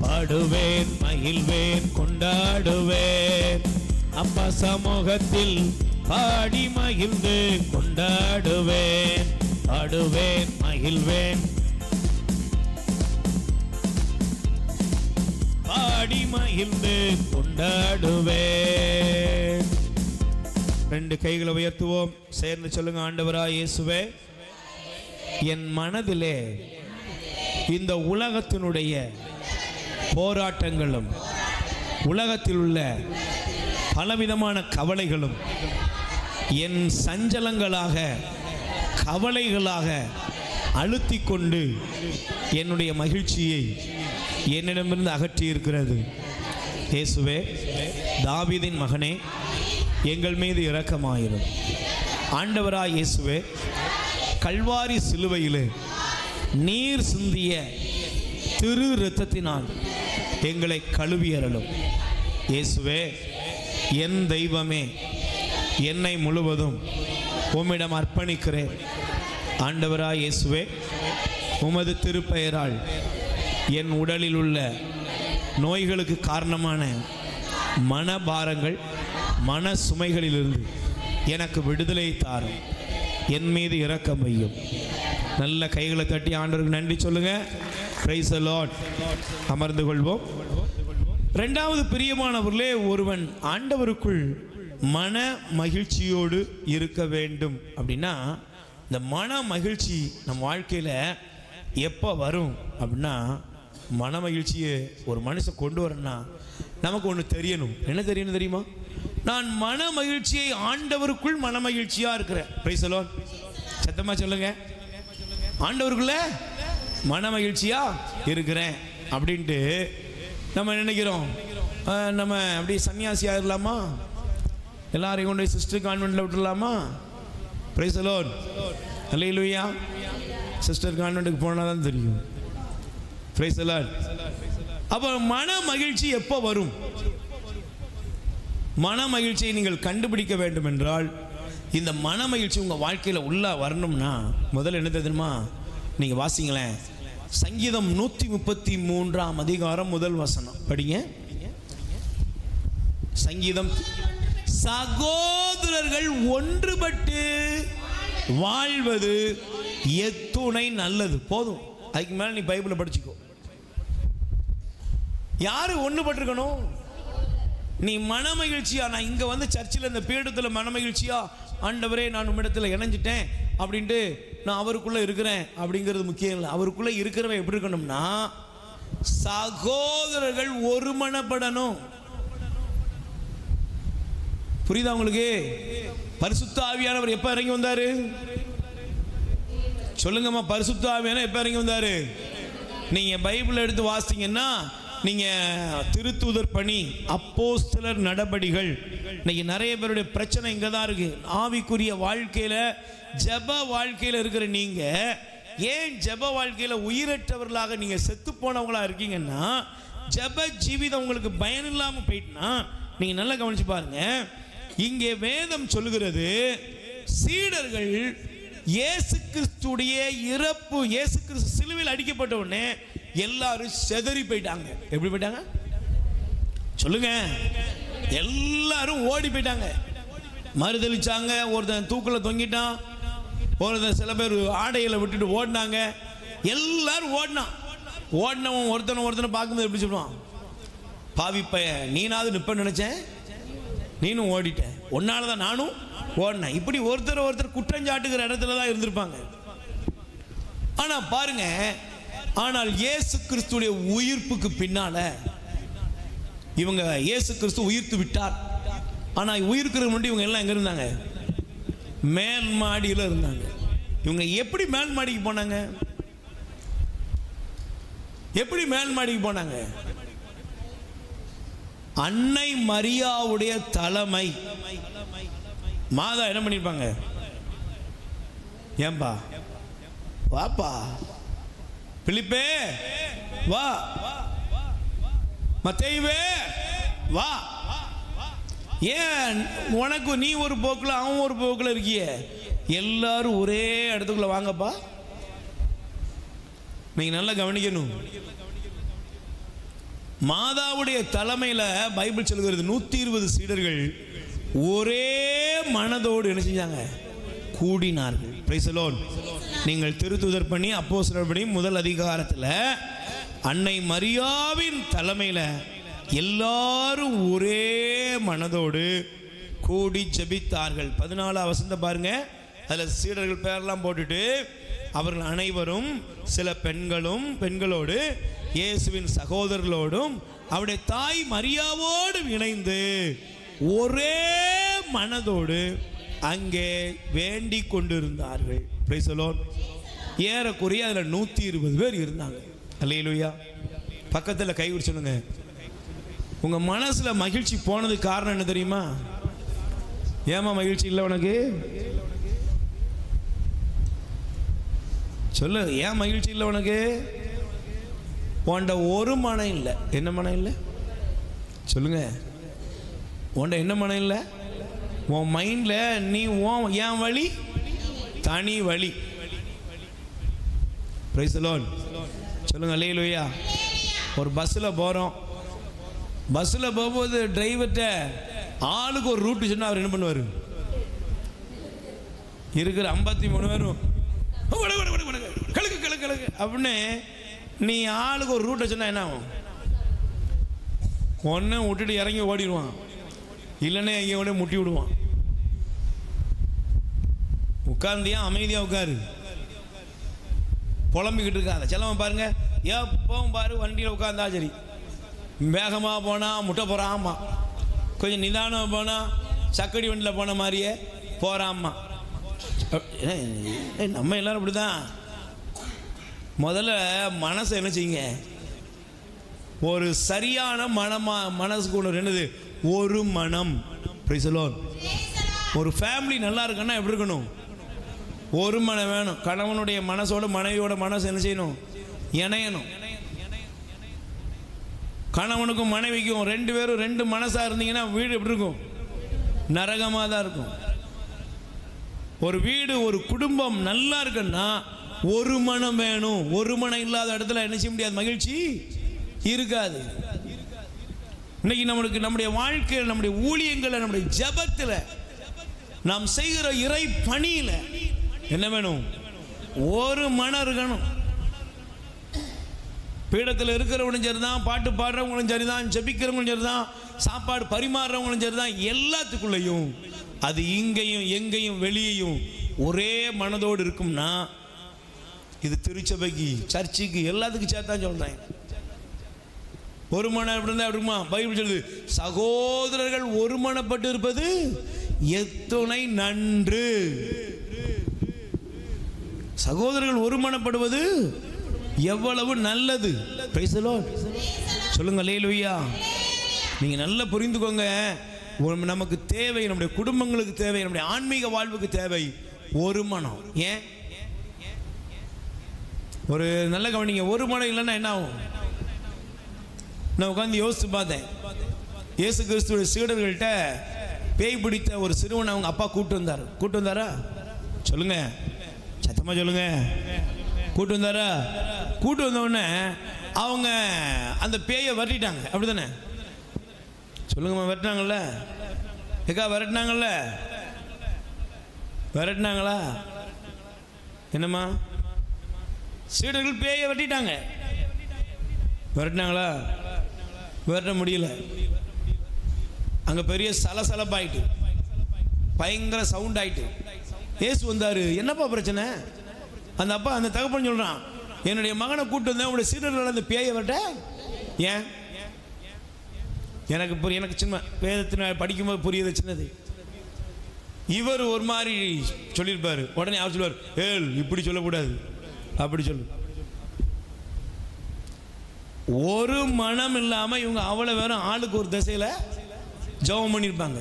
பாடுவேன் மகிழ்வேன் கொண்டாடுவேன். அப்பா சமூகத்தில் பாடி மகிழ்ந்து கொண்டாடுவேன். பாடுவேன் மகிழ்வேன் பாடி மகிழ்ந்து கொண்டாடுவேன். ரெண்டு கைகளை உயர்த்துவோம், சேர்ந்து சொல்லுங்க. ஆண்டவராய் இயேசுவே, என் மனதிலே இந்த உலகத்தினுடைய போராட்டங்களும் உலகத்தில் உள்ள பலவிதமான கவலைகளும் என் சஞ்சலங்களாக கவலைகளாக அழுத்தி கொண்டு என்னுடைய மகிழ்ச்சியை என்னிடமிருந்து அகற்றி இருக்கிறது. இயேசுவே, தாவீதின் மகனே, எங்கள் மீது இரக்கமாயிரும். ஆண்டவராய் இயேசுவே, கல்வாரி சிலுவையிலே நீர் சிந்திய திரு இரத்தத்தினால் எங்களை கழுவியறலும். இயேசுவே, என் தெய்வமே, என்னை முழுவதும் உம்மிடம் அர்ப்பணிக்கிறேன். ஆண்டவராய் இயேசுவே, உமது திருப்பெயரால் என் உடலில் உள்ள நோய்களுக்கு காரணமான மனபாரங்கள் மன சுமைகளிலிருந்து எனக்கு விடுதலை தாரும். என் மீது இரக்கம் வையும். நல்ல கைகளை தட்டி ஆண்டவருக்கு நன்றி சொல்லுங்க. Price the Lord. அமர்ந்து கொள்வோம். இரண்டாவது, பிரியமானவர்களே, ஒருவன் ஆண்டவருக்குள் மன மகிழ்ச்சியோடு இருக்க வேண்டும் அப்படின்னா, இந்த மன மகிழ்ச்சி நம் வாழ்க்கையில் எப்போ வரும் அப்படின்னா, மன மகிழ்ச்சியை ஒரு மனுஷன் கொண்டு வரணும்னா நமக்கு ஒன்று தெரியணும். என்ன தெரியணும் தெரியுமா? நான் மன மகிழ்ச்சியை ஆண்டவருக்குள் மன மகிழ்ச்சியாக இருக்கிறேன். Price the Lord. சத்தமாக சொல்லுங்க. ஆண்டவருக்குள்ள மன மகிழ்ச்சியாக இருக்கிறேன் அப்படின்ட்டு நம்ம நினைக்கிறோம். நம்ம அப்படியே சன்னியாசி ஆகிடலாமா, எல்லாரையும் கொண்டு சிஸ்டர் கான்வென்ட்டில் விட்டுடலாமா? Praise the Lord. அல்லேலூயா. சிஸ்டர் கான்வென்ட்டுக்கு போனால் தான் தெரியும். Praise the Lord. அப்போ மன மகிழ்ச்சி எப்போ வரும்? மன மகிழ்ச்சியை நீங்கள் கண்டுபிடிக்க வேண்டும் என்றால், இந்த மன மகிழ்ச்சி உங்கள் வாழ்க்கையில் உள்ள வரணும்னா முதல்ல என்ன தெரியுமா? நீங்கள் வாசிங்களேன். சங்கீதம் 133ஆம் அதிகாரம் முதல் வசனம் படிங்க. சங்கீதம், சகோதரர்கள் ஒன்றுபட்டு வாழ்வது எத்துணை நல்லது. போதும், அதுக்கு மேல நீ பைபிளை படிச்சுக்கோ. யாரு ஒன்றுபட்டிருக்கணும்? நீ மன மகிழ்ச்சியா, நான் இங்க வந்து சர்ச்சில் இந்த பீடத்தில் மன மகிழ்ச்சியா, ஆண்டவரே நான் உம்மிடத்தில் இணைஞ்சிட்டேன் அப்படின்ட்டு நான் அவருக்குள்ள இருக்கிறேன் அப்படிங்கிறது முக்கியம் இல்லை. அவருக்குள்ள இருக்கிறவன் எப்படி இருக்கணும்னா, சகோதரர்கள் ஒருமனப்படணும். புரியுதா உங்களுக்கு? பரிசுத்த ஆவியானவர் எப்ப இறங்கி வந்தாரு? சொல்லுங்கம்மா. பரிசுத்த ஆவியானவர் எப்ப இறங்கி வந்தாரு? நீங்க பைபிள் எடுத்து வாசித்தீங்கன்னா, நீங்க திருத்தூதர் பணி, அப்போஸ்தலர் நடபடிகள், இன்னைக்கு நிறைய பேருடைய பிரச்சனை இங்க தான் இருக்கு. ஆவிக்குரிய வாழ்க்கையில, ஜெப வாழ்க்கையில இருக்கிற நீங்க ஏன் ஜெப வாழ்க்கையில உயிரற்றவர்களாக நீங்க செத்து போனவங்களா இருக்கீங்கன்னா, ஜெப ஜீவிதம் உங்களுக்கு பயன் இல்லாம போயிட்டுனா, நீங்க நல்லா கவனிச்சு பாருங்க. இங்கே வேதம் சொல்லுகிறது, சீடர்கள் இயேசு கிறிஸ்துடைய இறப்பு, இயேசு கிறிஸ்து சிலுவையில் அடிக்கப்பட்ட உடனே எல்லாரும் செதறி போயிட்டாங்க. எப்படி போயிட்டாங்க சொல்லுங்க? எல்லாரும் ஓடி போயிட்டாங்க, மறுதளிச்சாங்க. ஒருத்தன் தூக்கில் தொங்கிட்டான், ஒருத்தன் சில பேர் ஆடைகளை விட்டுட்டு ஓடினாங்க. எல்லாரும் ஓடினான். ஓடினவன் ஒருத்தனை பார்க்கும்போது எப்படி சொல்லுவான்? பாவிப்பைய, நீனாவது நிற்பன்னு நினச்சேன், நீனும் ஓடிட்ட, ஒன்னால தான் நானும் ஓடினேன். இப்படி ஒருத்தர் குற்றஞ்சாட்டுகிற இடத்துல தான் இருந்திருப்பாங்க. ஆனால் பாருங்க, ஆனால் இயேசு கிறிஸ்துடைய உயிர்ப்புக்கு பின்னால இவங்க இயேசு கிறிஸ்து உயிர்த்து விட்டார். ஆனால் உயிர்க்கிற முன்னாடி இவங்க எல்லாம் எங்கே இருந்தாங்க? மேல் மாடியில் இருந்தாங்க. இவங்க எப்படி மேல் மாடிக்கு போனாங்க? எப்படி மேல் மாடிக்கு போனாங்க? அன்னை மரியாவுடைய தலைமை. மாதா என்ன பண்ணிருப்பாங்க? ஏன்பா வாப்பா, பிலிப்பே வா, மத்தேயுவே வா. ஏன் உனக்கு நீ ஒரு போக்கில் அவன் ஒரு போக்கில் இருக்கிய? எல்லாரும் ஒரே இடத்துக்குள்ள வாங்கப்பா. நீங்க நல்லா கவனிக்கணும். மாதாவுடைய தலைமையில் பைபிள் சொல்கிறது 120 சீடர்கள் ஒரே மனதோடு என்ன செஞ்சாங்க? கூடினார்கள். Praise the Lord. நீங்கள் திருத்துதர் பணி அப்போஸ்தலர் பணி முதல் அதிகாரத்தில் அன்னை மரியாவின் தலைமையில் எல்லாரும் ஒரே மனதோடு கூடி ஜெபித்தார்கள். 14 வசனத்தை பாருங்க. அதில் சீடர்கள் பேரெல்லாம் போட்டுட்டு, அவர்கள் அனைவரும் சில பெண்களோடு இயேசுவின் சகோதரர்களோடும் அவருடைய தாய் மரியாவோடும் இணைந்து ஒரே மனதோடு அங்கே வேண்டிக் கொண்டிருந்தார்கள். Price the Lord. ஏறக்குறைய அதில் 120 பேர் இருந்தாங்க. அல்லேலூயா. பக்கத்தில் கை விட்டு சொல்லுங்க, உங்க மனசுல மகிழ்ச்சி போனதுக்கு காரணம் என்ன தெரியுமா? ஏமா மகிழ்ச்சி இல்லை உனக்கு? சொல்லு, ஏன் மகிழ்ச்சி இல்லை உனக்கு? உன்ட ஒரு மனம் இல்லை. என்ன மனம் இல்லை? சொல்லுங்க, உன்ட என்ன மனம் இல்லை? உன் மைண்ட்ல நீ ஏன் வழி, தனி வழி. Price the Lord. சொல்லுங்க அல்லேலூயா. ஒரு பஸ்ஸில் போகிறோம். பஸ்ஸில் போகும்போது டிரைவர்கிட்ட ஆளுக்கு ஒரு ரூட்டு சொன்னால் அவர் என்ன பண்ணுவார்? இருக்கிற 53 பேரும் கழுக்கு அப்படின்னு நீ ஆளுக்கு ஒரு ரூட்டை சொன்னால் என்ன ஆகும்? ஒன்று விட்டுட்டு இறங்கி ஓடிடுவான், இல்லைன்னா எங்கே ஒன்று முட்டி விடுவான். உட்கார்ந்தியா அமைதியாக உட்காரு, புலம்பிக்கிட்டு இருக்காத. செல்லவன் பாருங்க, எப்பவும் பாரு வண்டியில் உட்காந்தா சரி, வேகமாக போனால் முட்டை போகிறாம்மா, கொஞ்சம் நிதானமாக போனால் சக்கடி வண்டியில் போன மாதிரியே போகிறாம்மா. நம்ம எல்லாரும் அப்படி தான். முதல்ல மனசை என்ன செய்யுங்க? ஒரு சரியான மனசுக்கு ஒன்று என்னது? ஒரு மனம். Price the Lord. ஒரு ஃபேமிலி நல்லா இருக்குன்னா எப்படி இருக்கணும்? ஒரு மனம் வேணும். கணவனுடைய மனசோட மனைவியோட மனசு என்ன செய்யணும்? இணையணும். கணவனுக்கும் மனைவிக்கும் 2 பேரும் 2 மனசா இருந்தீங்கன்னா வீடு எப்படி இருக்கும்? நரகமாக தான் இருக்கும். ஒரு வீடு, ஒரு குடும்பம் நல்லா இருக்குன்னா ஒரு மனம் வேணும். ஒரு மனம் இல்லாத இடத்துல என்ன செய்ய முடியாது? மகிழ்ச்சி இருக்காது. இன்னைக்கு நம்முடைய வாழ்க்கையில், நம்முடைய ஊழியங்களை, நம்முடைய ஜெபத்தில், நாம் செய்கிற இறை பணியில் என்ன வேணும்? ஒரு மனம் இருக்கணும். பீடத்தில் இருக்கிறவங்களும் சரிதான், பாட்டு பாடுறவங்களும் சரிதான், ஜெபிக்கிறவங்களும் சரிதான், சாப்பாடு பரிமாறுறவங்களும் சரிதான், எல்லாத்துக்குள்ளேயும் அது இங்கேயும் எங்கேயும் வெளியேயும் ஒரே மனதோடு இருக்கும்னா, இது திருச்சபைக்கு, சர்ச்சுக்கு, எல்லாத்துக்கும் சேர்த்தான் சொல்றேன். ஒரு மனம் எப்படி இருந்தா இருக்குமா? பைபிள் சொல்லுது, சகோதரர்கள் ஒருமனப்பட்டு இருப்பது எத்துணை நன்று. சகோதரர்கள் ஒருமனப்படுவது எவ்வளவு நல்லது. Price the Lord. சொல்லுங்க அல்லேலூயா. நீங்க நல்லா புரிந்துக்கோங்க. நமக்கு தேவை, நம்முடைய குடும்பங்களுக்கு தேவை, நம்முடைய ஆன்மீக வாழ்வுக்கு தேவை ஒரு மனம். ஏன்? ஒரு நல்ல கவனிங்க. ஒரு மனம் இல்லைன்னா என்ன ஆகும்? நான் உட்காந்து யோசித்து பார்த்தேன். இயேசு கிறிஸ்துவோட சீடர்கள்ட்ட பேய் பிடித்த ஒரு சிறுவனை அவங்க அப்பா கூட்டு வந்தாரா? சொல்லுங்க, சத்தமா சொல்லுங்க. கூட்டு வந்தாரா? கூட்டு வந்தவுடனே அவங்க அந்த பேயை விரட்டிட்டாங்க. அப்படிதானே? சொல்லுங்கம்மா. விரட்டினாங்கல்ல? ஏக்கா விரட்டினாங்கல்ல? என்னம்மா? சீடர்கள் பேயை வெட்டிட்டாங்க. விரட்டினாங்களா? விரட்ட முடியல. அங்கே பெரிய சலசலப்பாயிட்டு, பயங்கர சவுண்ட் ஆயிட்டு. இயேசு வந்தார். என்னப்பா பிரச்சனை? அந்த அப்பா அந்த தகப்பன் சொல்கிறான், என்னுடைய மகனை கூப்பிட்டு வந்தேன், உங்களுடைய சீடர்கள் அந்த பேயை விரட்ட. ஏன்? எனக்கு சின்ன வேதத்தின் படிக்கும்போது புரியுது, சின்னது. இவர் ஒரு மாதிரி சொல்லியிருப்பார். உடனே அவர் சொல்லுவார், ஏல் இப்படி சொல்லக்கூடாது, அப்படி சொல்லு. ஒரு மனம் இல்லாமல் இவங்க அவ்வளோ வேறும் ஆளுக்கு ஒரு திசையில் ஜெபம் பண்ணியிருப்பாங்க.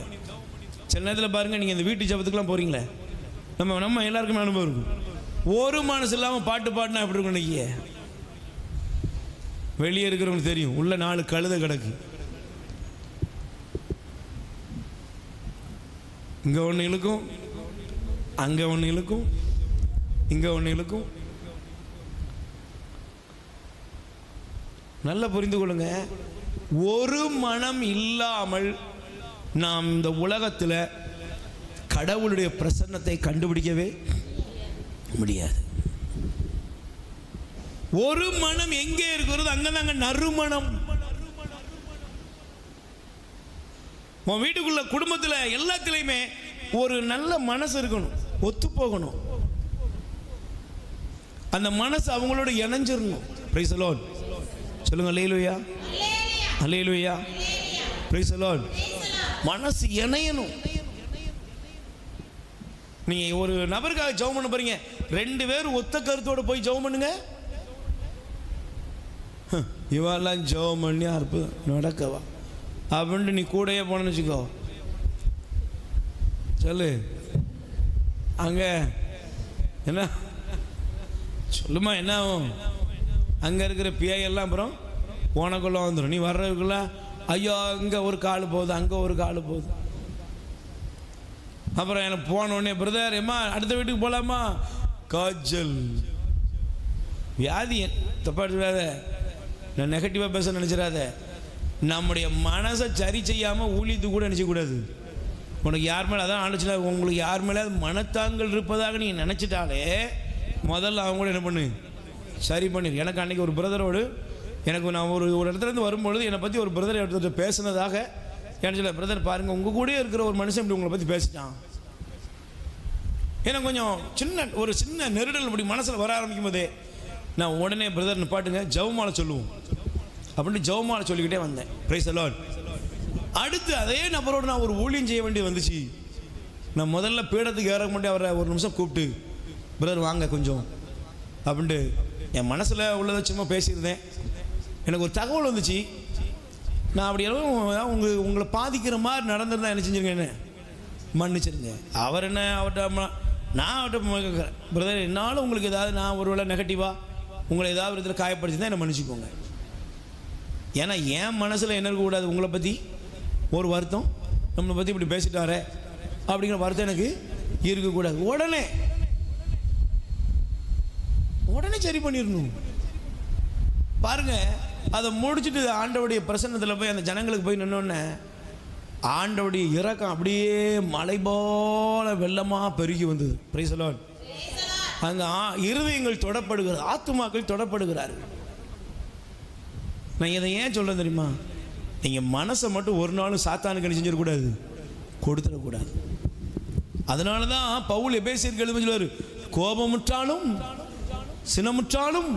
சில நேரத்தில் பாருங்கள், நீங்கள் இந்த வீட்டு ஜெபத்துக்குலாம் போகிறீங்களே, நம்ம எல்லாருக்குமே அனுபவம் இருக்கும். ஒரு மனசு இல்லாமல் பாட்டு பாடினா எப்படி இருக்கும்? இன்னைக்கு வெளியே இருக்கிறவங்களுக்கு தெரியும், உள்ள 4 கழுதை கிடக்கு. இங்கே ஒன்று இழுக்கும், அங்கே ஒன்று இழுக்கும், இங்கே ஒன்று இழுக்கும். நல்லா புரிந்து கொள்ளுங்க, ஒரு மனம் இல்லாமல் நாம் இந்த உலகத்தில் கடவுளுடைய பிரசன்னத்தை கண்டுபிடிக்கவே முடியாது. ஒரு மனம் எங்கே இருக்கிறது அங்கதாங்க நறுமணம். உன் வீட்டுக்குள்ள குடும்பத்தில் எல்லாத்திலையுமே ஒரு நல்ல மனசு இருக்கணும், ஒத்து போகணும். அந்த மனசு அவங்களோட இணைஞ்சிடணும். பிரைஸ் தி லார்ட் சொல்லுங்க. அல்லேலூயா, அல்லேலூயா, பிரைஸ் தி லார்ட். மனசு இணையணும். நீங்க ஒரு நபருக்காக ஜெபம் பண்ண போறீங்க, 2 பேரும் ஒத்த கருத்தோட போய் ஜெபம் பண்ணுங்க. இவெல்லாம் ஜெபம் பண்ணி அற்புதம் நடக்கவா அப்படின்ட்டு நீ கூடயே போனன்னு வச்சுக்கோ, சொல்லு அங்க என்ன சொல்லுமா, என்ன ஆகும்? அங்கே இருக்கிற பேயெல்லாம் அப்புறம் உனக்குள்ள வந்துடும். நீ வர்றதுக்குள்ள ஐயோ இங்கே ஒரு கால் போகுது, அங்கே ஒரு கால் போகுது. அப்புறம் எனக்கு போனோடனே பிரதர் எம்மா அடுத்த வீட்டுக்கு போகலாமா? காய்ச்சல் வியாதி. தப்பா எடுத்துடாத, நான் நெகட்டிவாக பேச நினச்சிடாத. நம்முடைய மனசை சரி செய்யாமல் ஊழியத்து கூட நினச்சக்கூடாது. உனக்கு யார் மேலே அதான் ஆண்டுச்சுல, உங்களுக்கு யார் மேலே மனத்தாங்கள் இருப்பதாக நீங்கள் நினச்சிட்டாலே முதல்ல அவங்க கூட என்ன பண்ணு, சரி பண்ணிடு. எனக்கு அன்றைக்கி ஒரு பிரதரோடு நான் ஒரு இடத்துலேருந்து வரும்பொழுது என்னை பற்றி ஒரு பிரதர் எடுத்துகிட்டு பேசுனதாக என்ன சொல்ல, பிரதர் பாருங்கள் உங்கள் கூட இருக்கிற ஒரு மனுஷன் இப்படி உங்களை பற்றி பேசிட்டான். எனக்கு கொஞ்சம் ஒரு சின்ன நெருடல் இப்படி மனசில் வர ஆரம்பிக்கும் போதே நான் உடனே பிரதர் நிப்பாட்டுங்க ஜெபமாலை சொல்லுவோம் அப்படின்னு ஜெபமாலை சொல்லிக்கிட்டே வந்தேன். Price the Lord. அடுத்து அதே நபரோடு நான் ஒரு ஊழியம் செய்ய வேண்டியது வந்துச்சு. நான் முதல்ல பீடத்துக்கு ஏற மாட்டேன், அவரை ஒரு நிமிஷம் கூப்பிட்டு பிரதர் வாங்க கொஞ்சம் அப்படின்ட்டு என் மனசில் உள்ளதை சும்மா பேசியிருந்தேன். எனக்கு ஒரு தகவல் வந்துச்சு. நான் அப்படி உங்களை பாதிக்கிற மாதிரி நடந்திருந்தா என்ன செஞ்சுருங்க, என்ன மன்னிச்சிருங்க. அவர் என்ன அவர்கிட்ட நான் அவர்கிட்ட கேட்குறேன், பிரதர் என்னால் உங்களுக்கு ஏதாவது நான் ஒரு வேளை நெகட்டிவாக உங்களை ஏதாவது ஒரு இதில் காயப்படுத்திதான் என்னை மன்னிச்சுக்கோங்க. ஏன்னா என் மனசில் என்ன இருக்கக்கூடாது, உங்களை பற்றி ஒரு வருத்தம், நம்மளை பற்றி இப்படி பேசிட்டாரே அப்படிங்கிற வருத்தம் எனக்கு இருக்கக்கூடாது. உடனே சரி பண்ணிடணும். பாருங்க, அதை முடிச்சுட்டு ஆண்டவருடைய பிரசன்னத்தில் போய் அந்த ஜனங்களுக்கு போய் நின்னோடனே ஆண்டவருடைய இரக்கம் அப்படியே மலை போல வெள்ளமாக பெருகி வந்தது. Price the Lord. அங்கே இருதயங்கள் தொடப்படுகிறது, ஆத்துமாக்கள் தொடப்படுகிறார்கள். நான் இதை ஏன் சொல்ல தெரியுமா? நீங்கள் மனசை மட்டும் ஒரு நாளும் சாத்தானுக்கு என்ன செஞ்சிடக்கூடாது, கொடுத்துடக்கூடாது. அதனால தான் பவுல் எபேசியருக்கு எழுத சொல்லுவார், கோபமுற்றாலும் சினமுற்றாலும்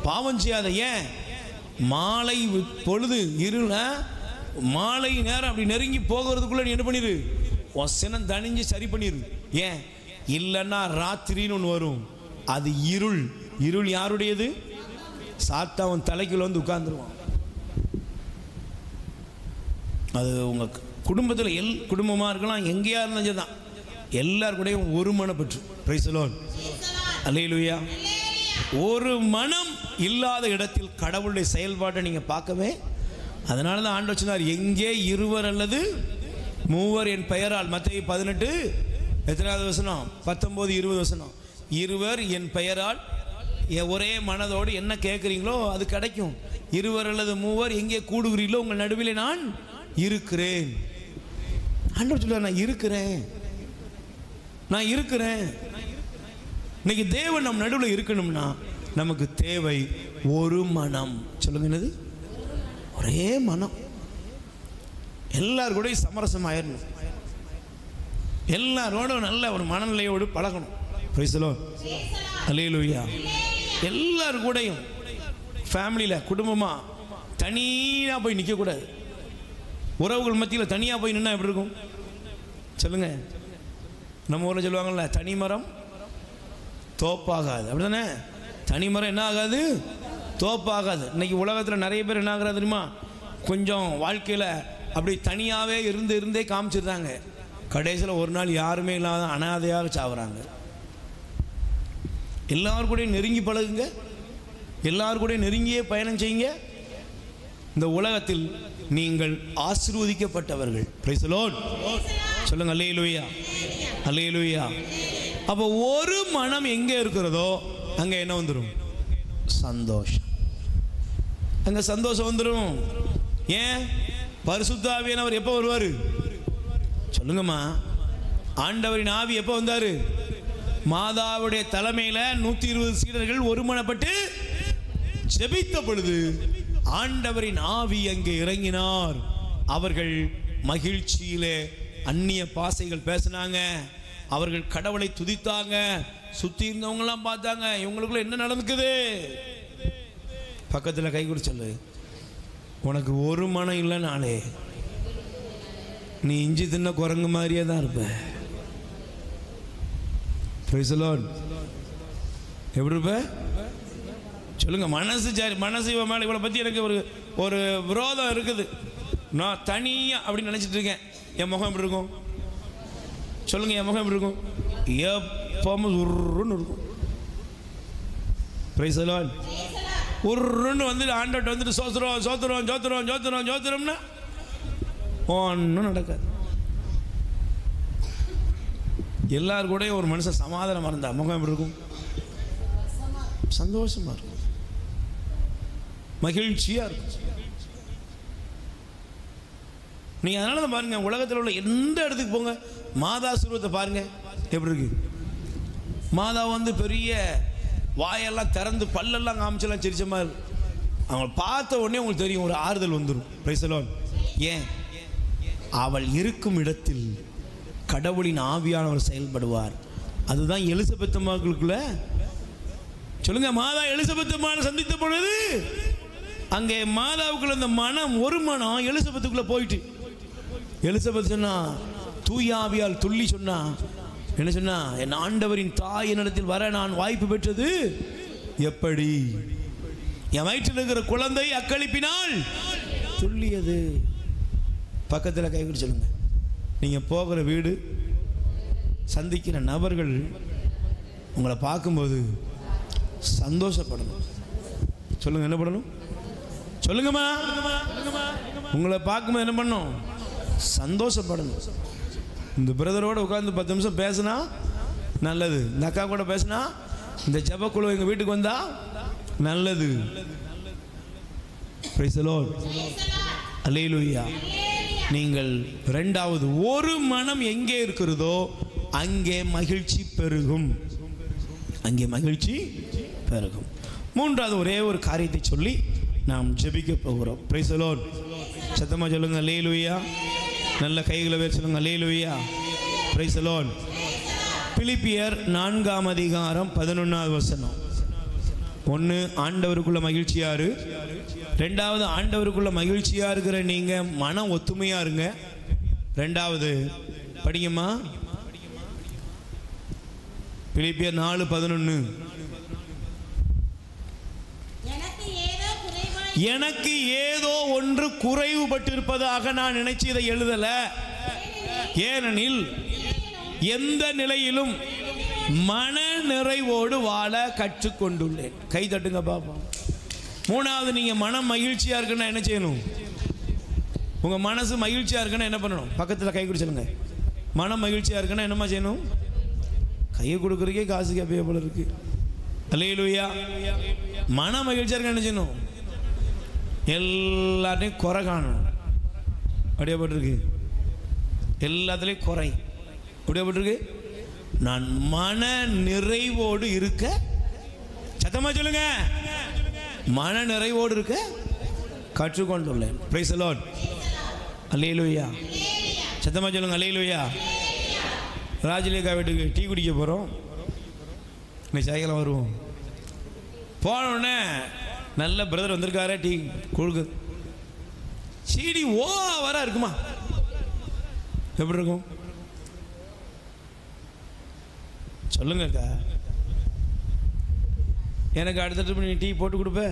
பாவம் செய்யாத. ஏன்? மாலை பொழுது இருள மாலை நேரம் அப்படி நெருங்கி போகிறதுக்குள்ள நீ என்ன பண்ணிரு, உன் சினம் தணிஞ்சு சரி பண்ணிரு. ஏன்? இல்லைன்னா ராத்திரின்னு ஒன்று வரும், அது இருள். இருள் யாருடையது? சாத்தான் தலைக்குள்ள வந்து உட்கார்ந்துருவான். அது உங்கள் குடும்பத்தில் குடும்பமாக இருக்கலாம், எங்கேயா இருந்தாலும் தான் எல்லார் கூடயும் ஒரு மனப்பற்று. Price the Lord. அல்லேலூயா. ஒரு மனம் இல்லாத இடத்தில் கடவுளுடைய செயல்பாட்டை நீங்கள் பார்க்கவே. அதனால தான் ஆண்டவர் சொன்னார், எங்கே 2 அல்லது 3 என் பெயரால். மத்தேயு 18 எத்தனாவது வசனம்? 19 20 வசனம். 2 என் பெயரால் ஒரே மனதோடு என்ன கேட்குறீங்களோ அது கிடைக்கும். 2 அல்லது 3 எங்கே கூடுகிறீங்களோ உங்கள் நடுவில் நான் இருக்கிறேன். ஆண்டவர் சொல்றார், நான் இருக்கிறேன், நான் இருக்கிறேன். இன்னைக்கு தேவன் நம் நடுவில் இருக்கணும்னா நமக்கு தேவை ஒரு மனம். சொல்லுங்க, என்னது? ஒரே மனம். எல்லாரும் கூட சமரசம் ஆயிடணும், எல்லாரோட நல்ல ஒரு மனநிலையோடு பழகணும். பிரைஸ் தி லார்ட், அல்லேலூயா. எல்லாரும் கூடயும் ஃபேமிலியில் குடும்பமாக தனியாக போய் நிற்கக்கூடாது. உறவுகள் மத்தியில் தனியாக போய் நின்னா எப்படி இருக்கும் சொல்லுங்க? நம்ம ஊரில் சொல்லுவாங்கள்ல, தனி மரம் தோப்பாகாது. அப்படி தானே? தனி மரம் என்ன ஆகாது? தோப்பாகாது. இன்னைக்கு உலகத்தில் நிறைய பேர் என்ன ஆகுறது தெரியுமா? கொஞ்சம் வாழ்க்கையில் அப்படி தனியாகவே இருந்தே காமிச்சிருந்தாங்க. கடைசியில் ஒரு நாள் யாருமே இல்லாத அனாதையாக சாவுறாங்க. எல்லாரும் கூட நெருங்கி பழகுங்க, எல்லாரும் கூட நெருங்கியே பயணம் செய்யுங்க. இந்த உலகத்தில் நீங்கள் ஆசீர்வதிக்கப்பட்டவர்கள். பிரைஸ் தி லார்ட், சொல்லுங்க அல்லேலூயா, அல்லேலூயா. அப்போ ஒரு மனம் எங்கே இருக்கிறதோ அங்கே என்ன வந்துடும்? சந்தோஷம். அங்கே சந்தோஷம் வந்துடும். ஏன்? பரிசுத்த ஆவியானவர் எப்போ வருவார் சொல்லுங்கம்மா? ஆண்டவரின் ஆவி எப்போ வந்தார்? மாதாவுடைய தலைமையில் 120 சீடர்கள் ஒருமனப்பட்டு ஜெபித்த பொழுது ஆண்டவரின் ஆவி அங்கே இறங்கினார். அவர்கள் மகிழ்ச்சியிலே அந்நிய பாசைகள் பேசினாங்க, அவர்கள் கடவுளை துதித்தாங்க. சுற்றி இருந்தவங்கெல்லாம் பார்த்தாங்க, இவங்களுக்குள்ள என்ன நடந்துக்குது? பக்கத்தில் கை கொடுத்து சொல்லு, உனக்கு ஒரு மனம் இல்லைனாலே நீ இஞ்சி தின்ன குரங்கு மாதிரியே தான் இருப்ப. Price the Lord. எப்படி இருப்ப சொல்லுங்க? மனசு சரி, மனசு மேலே இவளை பற்றி எனக்கு ஒரு விரோதம் இருக்குது, நான் தனியாக அப்படின்னு நினச்சிட்டு இருக்கேன். என் முகம் எப்படி இருக்கும் சொல்லுங்க? என் முகம் எப்படி இருக்கும்? எப்பவும் உருன்னு இருக்கும். Price the Lord. உருன்னு வந்துட்டு ஆண்டவர்கிட்ட வந்துட்டு சோத்திரம் சோத்திரம் சோத்திரம் சோத்திரம் சோத்திரம்னா ஒன்றும் நடக்காது. எல்லாரும் கூட ஒரு மனுஷன் சமாதானம் இருந்தா முகம் எப்படி இருக்கும்? சந்தோஷமா இருக்கும், மகிழ்ச்சியா இருக்கும். நீங்க அதனால தான் பாருங்க, உலகத்தில் உள்ள எந்த இடத்துக்கு போங்க, மாதா சுரூபத்தை பாருங்க எப்படி இருக்கு. மாதா வந்து பெரிய வாயெல்லாம் திறந்து பல்லெல்லாம் காமிச்செல்லாம் சிரிச்ச மாதிரி அவங்களை பார்த்த உடனே உங்களுக்கு தெரியும், ஒரு ஆறுதல் வந்துடும். Price the Lord. ஏன்? அவள் இருக்கும் இடத்தில் கடவுளின் ஆவியானவர் செயல்படுவார். அதுதான் எலிசபெத் அம்மாக்களுக்குள்ள சொல்லுங்க. மாதா எலிசபெத் அம்மாவை சந்தித்த பொழுது அங்கே மாதாவுக்குள்ள அந்த மனம், ஒரு மனம் எலிசபெத்துக்குள்ள போயிட்டு, எலிசபெத் சொன்னா, தூயாவியால் துள்ளி சொன்னா, என்ன சொன்னா? என் ஆண்டவரின் தாய் என்னிடத்தில் வர நான் வாய்ப்பு பெற்றது எப்படி? என் வயிற்றில் இருக்கிற குழந்தை அக்களிப்பினால் துள்ளியது. பக்கத்தில் கை கொடுத்து சொல்லுங்க, நீங்க போகிற வீடு, சந்திக்கிற நபர்கள் உங்களை பார்க்கும்போது சந்தோஷப்படணும். சொல்லுங்க, என்ன பண்ணணும் சொல்லுங்கம்மா? உங்களை பார்க்கும்போது என்ன பண்ணணும்? சந்தோஷப்படணும். இந்த பிரதரோட உட்காந்து 10 நிமிஷம் பேசினா நல்லது, இந்த அக்கா கூட பேசினா, இந்த ஜெபக்குழு எங்கள் வீட்டுக்கு வந்தா நல்லது. பிரைஸ் தி லார்ட், அல்லேலூயா. நீங்கள் இரண்டாவது, ஒரு மனம் எங்கே இருக்கிறதோ அங்கே மகிழ்ச்சி பெருகும், அங்கே மகிழ்ச்சி பெருகும். மூன்றாவது ஒரே ஒரு காரியத்தை சொல்லி நாம் ஜெபிக்க போகிறோம். Price the Lord. சத்தமா சொல்லுங்க அல்லேலூயா. நல்ல கைகளை வேறு சொல்லுங்க அல்லேலூயா. Price the Lord. பிலிப்பியர் 4ஆம் அதிகாரம் 11வது வசனம். 1, ஆண்டவருக்குள்ள மகிழ்ச்சியாரு. 2வது, ஆண்டவருக்குள்ள மகிழ்ச்சியா இருக்கிற நீங்க மனம் ஒத்துமையா இருங்க. 2வது படிங்கம்மா, பிலிப்பியர் 4:11. எனக்கு ஏதோ ஒன்று குறைவுபட்டிருப்பதாக நான் நினைச்சு இதை எழுதல. ஏனெனில் எந்த நிலையிலும் மன நிறைவோடு வாழ கற்றுக்கொண்டுள்ளேன். கை தட்டுங்க பாப்பா. 3வது, நீங்க மனம் மகிழ்ச்சியா இருக்குன்னா என்ன செய்யணும்? உங்க மனசு மகிழ்ச்சியா இருக்குன்னா என்ன பண்ணணும்? பக்கத்தில் கை கொடுத்து சொல்லுங்க. மனம் மகிழ்ச்சியா இருக்குன்னா என்னமா செய்யணும்? கையை கொடுக்குறதுக்கே காசு கேட்பே போல இருக்கு. அல்லேலூயா. மன மகிழ்ச்சியா இருக்குன்னா என்ன செய்யணும்? எல்லாத்தையும் குறை காணணும். அப்படியேப்பட்டிருக்கு, எல்லாத்துலேயும் குறை. அப்படியேப்பட்டிருக்கு. நான் மன நிறைவோடு இருக்க சத்தமா சொல்லுங்க. மன நிறைவோடு இருக்க கற்றுக்கொண்டுள்ளேன். Price the Lord. அல்லேலூயா. சத்தமா சொல்லுங்க அல்லேலூயா. ராஜலேகா வீட்டுக்கு டீ குடிக்க போகிறோம். இன்னைக்கு சாயங்காலம் வருவோம். போனோடனே நல்ல பிரதர் வந்திருக்காரே டீ கொடுக்குது. சீடி ஓவரா இருக்குமா? எப்படி இருக்கும் சொல்லுங்கக்கா. எனக்கு அடுத்த நீ டீ போட்டு கொடுப்ப.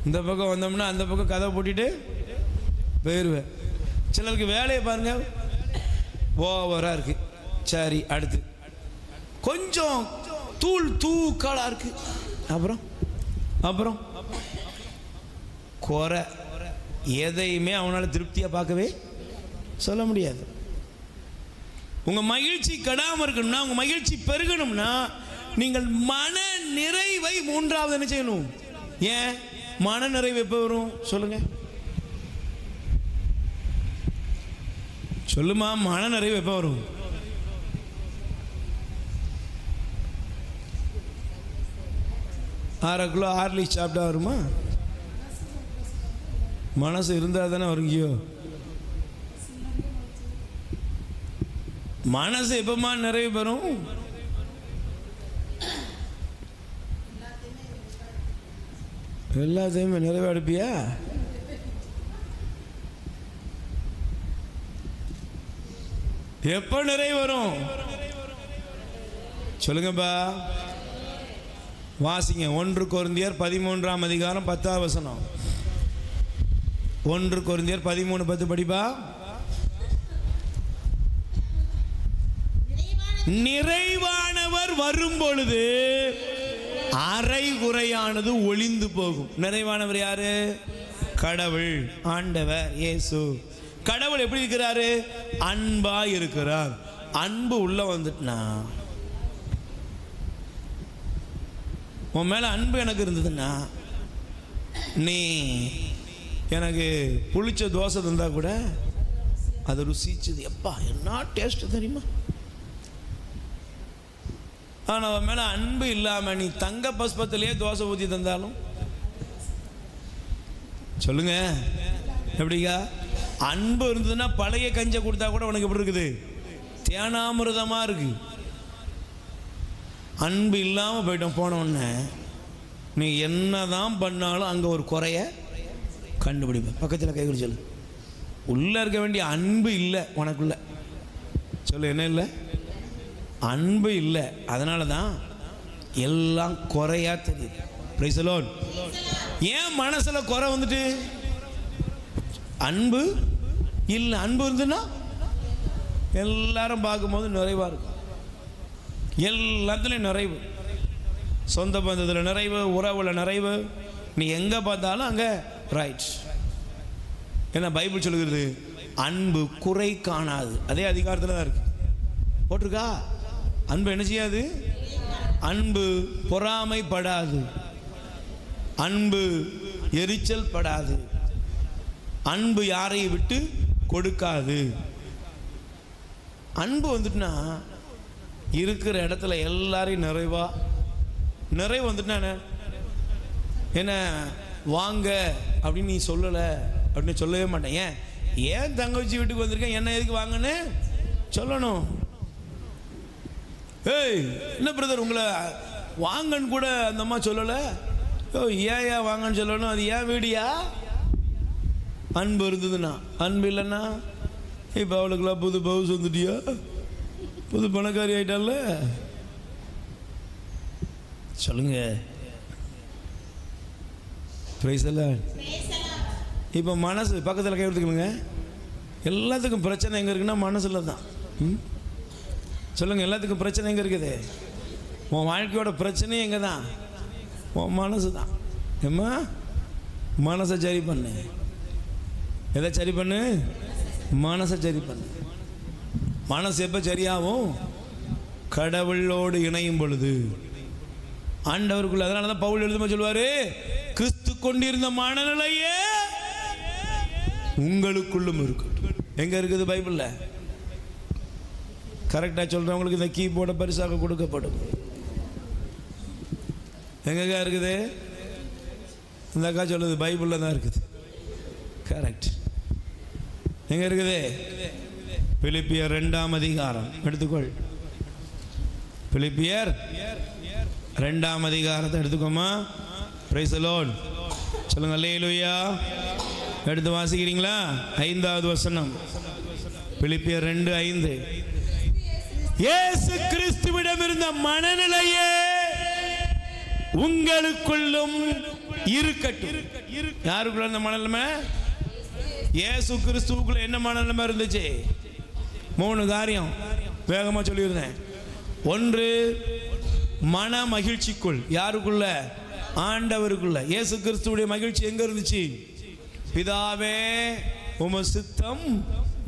இந்த பக்கம் வந்தோம்னா அந்த பக்கம் கதை போட்டுட்டு போயிடுவேன். சிலருக்கு வேலையை பாருங்க ஓவரா இருக்கு. சரி அடுத்து கொஞ்சம் தூக்கலா இருக்கு. அப்புறம் அப்புறம் குறை. எதையுமே அவனால் திருப்தியாக பார்க்கவே சொல்ல முடியாது. உங்க மகிழ்ச்சி கெடாம இருக்கணும்னா, உங்க மகிழ்ச்சி பெருகணும்னா நீங்கள் மன நிறைவை மூன்றாவது என்ன செய்யணும்? ஏன் மன நிறைவு எப்போ வரும் சொல்லுங்க? சொல்லுமா, மன நிறைவு எப்போ வரும்? அரை கிலோ ஹார்லிக்ஸ் சாப்பிட்டா வருமா? மனசு இருந்தால் தானே வருங்கியோ. மனசு எப்பமா நிறைவு பெறும்? எல்லாத்தையுமே நிறைவு எடுப்பியா? எப்ப நிறைவு வரும் சொல்லுங்கப்பா. வாசிங்க 1 கொரிந்தியர் 13ஆம் அதிகாரம் 10ஆம் வசனம். 1 கொரிந்தியர் 13:10 படிப்பா. நிறைவானவர் வரும் பொழுது அரை குறையானது ஒளிந்து போகும். நிறைவானவர் யாரு? கடவுள், ஆண்டவர் இயேசு. கடவுள் எப்படி இருக்கிறாரு? அன்பா இருக்கிறார். அன்பு உள்ள வந்துட்டுனா, உன் மேல அன்பு எனக்கு இருந்ததுன்னா, நீ எனக்கு புளிச்ச தோசை தந்தா கூட அது ருசிச்சது. எப்பா என்ன டேஸ்ட் தெரியுமா? ஆனால் அவன் மேலே அன்பு இல்லாமல் நீ தங்க பஸ்பத்திலேயே தோசை ஊற்றி தந்தாலும் சொல்லுங்க எப்படிக்கா? அன்பு இருந்ததுன்னா பழைய கஞ்சை கொடுத்தா கூட உனக்கு எப்படி இருக்குது? தேனாமிரதமாக இருக்கு. அன்பு இல்லாமல் போயிட்டோம். போனோடனே நீ என்னதான் பண்ணாலும் அங்கே ஒரு குறைய கண்டுபிடிப்பேன். பக்கத்தில் கை சொல்லு. உள்ளே இருக்க வேண்டிய அன்பு இல்லை உனக்குள்ள. சொல்லு என்ன இல்லை? அன்பு இல்லை. அதனால தான் எல்லாம் குறையா தெரியுது. Price the Lord. ஏன் மனசுல குறை வந்துட்டு? அன்பு இல்லை. அன்பு இருந்துன்னா எல்லாரும் பார்க்கும்போது நிறைவா இருக்கும். எல்லாத்துலேயும் நிறைவு. சொந்த பந்தத்தில் நிறைவு, உறவுல நிறைவு. நீ எங்கே பார்த்தாலும் அங்கே ரைட். ஏன்னா பைபிள் சொல்லுகிறது அன்பு குறை காணாது. அதே அதிகாரத்தில் தான் இருக்கு, போட்டிருக்கா. அன்பு என்ன செய்யாது? அன்பு பொறாமைப்படாது, அன்பு எரிச்சல் படாது, அன்பு யாரையும் விட்டு கொடுக்காது. அன்பு வந்துட்டுனா இருக்கிற இடத்துல எல்லாரையும் நிறைவு வந்துட்டுனா என்ன வாங்க அப்படின்னு நீ சொல்லலை அப்படின்னு சொல்லவே மாட்டேன். ஏன் தங்கச்சி வீட்டுக்கு வந்திருக்கேன், என்ன எதுக்கு வாங்கன்னு சொல்லணும். ஏய் என்ன பிரதர் உங்களை வாங்கன்னு கூட அந்த அம்மா சொல்லலை. ஏன் வாங்கன்னு சொல்லணும்? அது ஏன் வீடியா? அன்பு இருந்ததுன்னா. அன்பு இல்லைன்னா இப்போ அவளுக்குலாம் புது பவுஸ் வந்துட்டியா, புது பணக்காரி ஆயிட்டால சொல்லுங்க. பிரைஸ் எல்லாம். இப்போ மனசு பக்கத்தில் கை எடுத்துக்கணுங்க. எல்லாத்துக்கும் பிரச்சனை எங்கே இருக்குன்னா மனசுல தான். சொல்லுங்க, எல்லாத்துக்கும் பிரச்சனை எங்கே இருக்குது? உன் வாழ்க்கையோட பிரச்சனையும் எங்கே தான்? உன் மனசு தான். ஏம்மா மனசை சரி பண்ணு. எதை சரி பண்ணு? மனசை சரி பண்ணு. மனசு எப்போ சரியாகும்? கடவுளோடு இணையும் பொழுது, ஆண்டவருக்குள்ள. அதனால தான் பவுல் எழுதுமா சொல்லுவாரு, கிறிஸ்து கொண்டிருந்த மனநிலையே உங்களுக்குள்ளும் இருக்கு. எங்க இருக்குது பைபிள்ல? கரெக்டாக சொல்றவங்களுக்கு இந்த கீபோர்டை பரிசாக கொடுக்கப்படும். எங்கக்கா இருக்குது? இந்த அக்கா சொல்லுது பைபிளில் தான் இருக்குது. கரெக்ட். எங்க இருக்குது? பிலிப்பியர் 2ஆம் அதிகாரம் எடுத்துக்கொள். பிலிப்பியர் 2ஆம் அதிகாரத்தை எடுத்துக்கோமா. Price the Lord. சொல்லுங்க அல்லேலூயா. எடுத்து வாசிக்கிறீங்களா? 5வது வசனம். பிலிப்பியர் 2:5. இயேசு கிறிஸ்துவிடம் இருந்த மனநிலையே உங்களுக்குள்ளும் இருக்கட்டும். யாருக்குள்ள இருந்த மனநிலைமை? இயேசு கிறிஸ்துவுக்குள்ள என்ன மனநிலைமை இருந்துச்சு? 3 காரியம் வேகமா சொல்லியிருந்தேன். 1, மன மகிழ்ச்சிக்குள். யாருக்குள்ள? ஆண்டவருக்குள்ள. இயேசு கிறிஸ்துவுடைய மகிழ்ச்சி எங்க இருந்துச்சு? பிதாவே உமது சித்தம்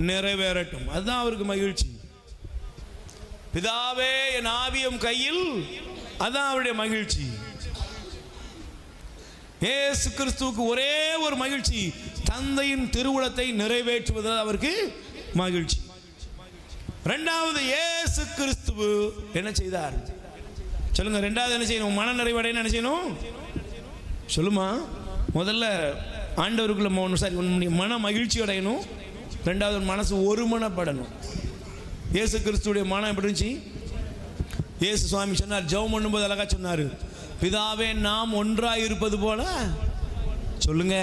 நிறைவேறட்டும். அதுதான் அவருக்கு மகிழ்ச்சி. பிதாவே என் ஆவியம் கையில், அதான் அவருடைய மகிழ்ச்சி. இயேசு கிறிஸ்துவுக்கு ஒரே ஒரு மகிழ்ச்சி, தந்தையின் திருவுளத்தை நிறைவேற்றுவதில் அவருக்கு மகிழ்ச்சி. 2வது, இயேசு கிறிஸ்து என்ன செய்தார்? சொல்லுங்க. 2வது என்ன செய்யணும்? மன நிறைவடைய என்ன செய்யணும்? சொல்லுமா. முதல்ல ஆண்டவருக்குள்ள மன மகிழ்ச்சி அடையணும். 2வது மனசு ஒருமனப்படணும். இயேசு கிறிஸ்துடைய மனம் எப்படி இருந்துச்சு? இயேசு சுவாமி சொன்னார், ஜெபம் பண்ணும்போது அழகா சொன்னார், பிதாவே நாம் ஒன்றாய் இருப்பது போல சொல்லுங்க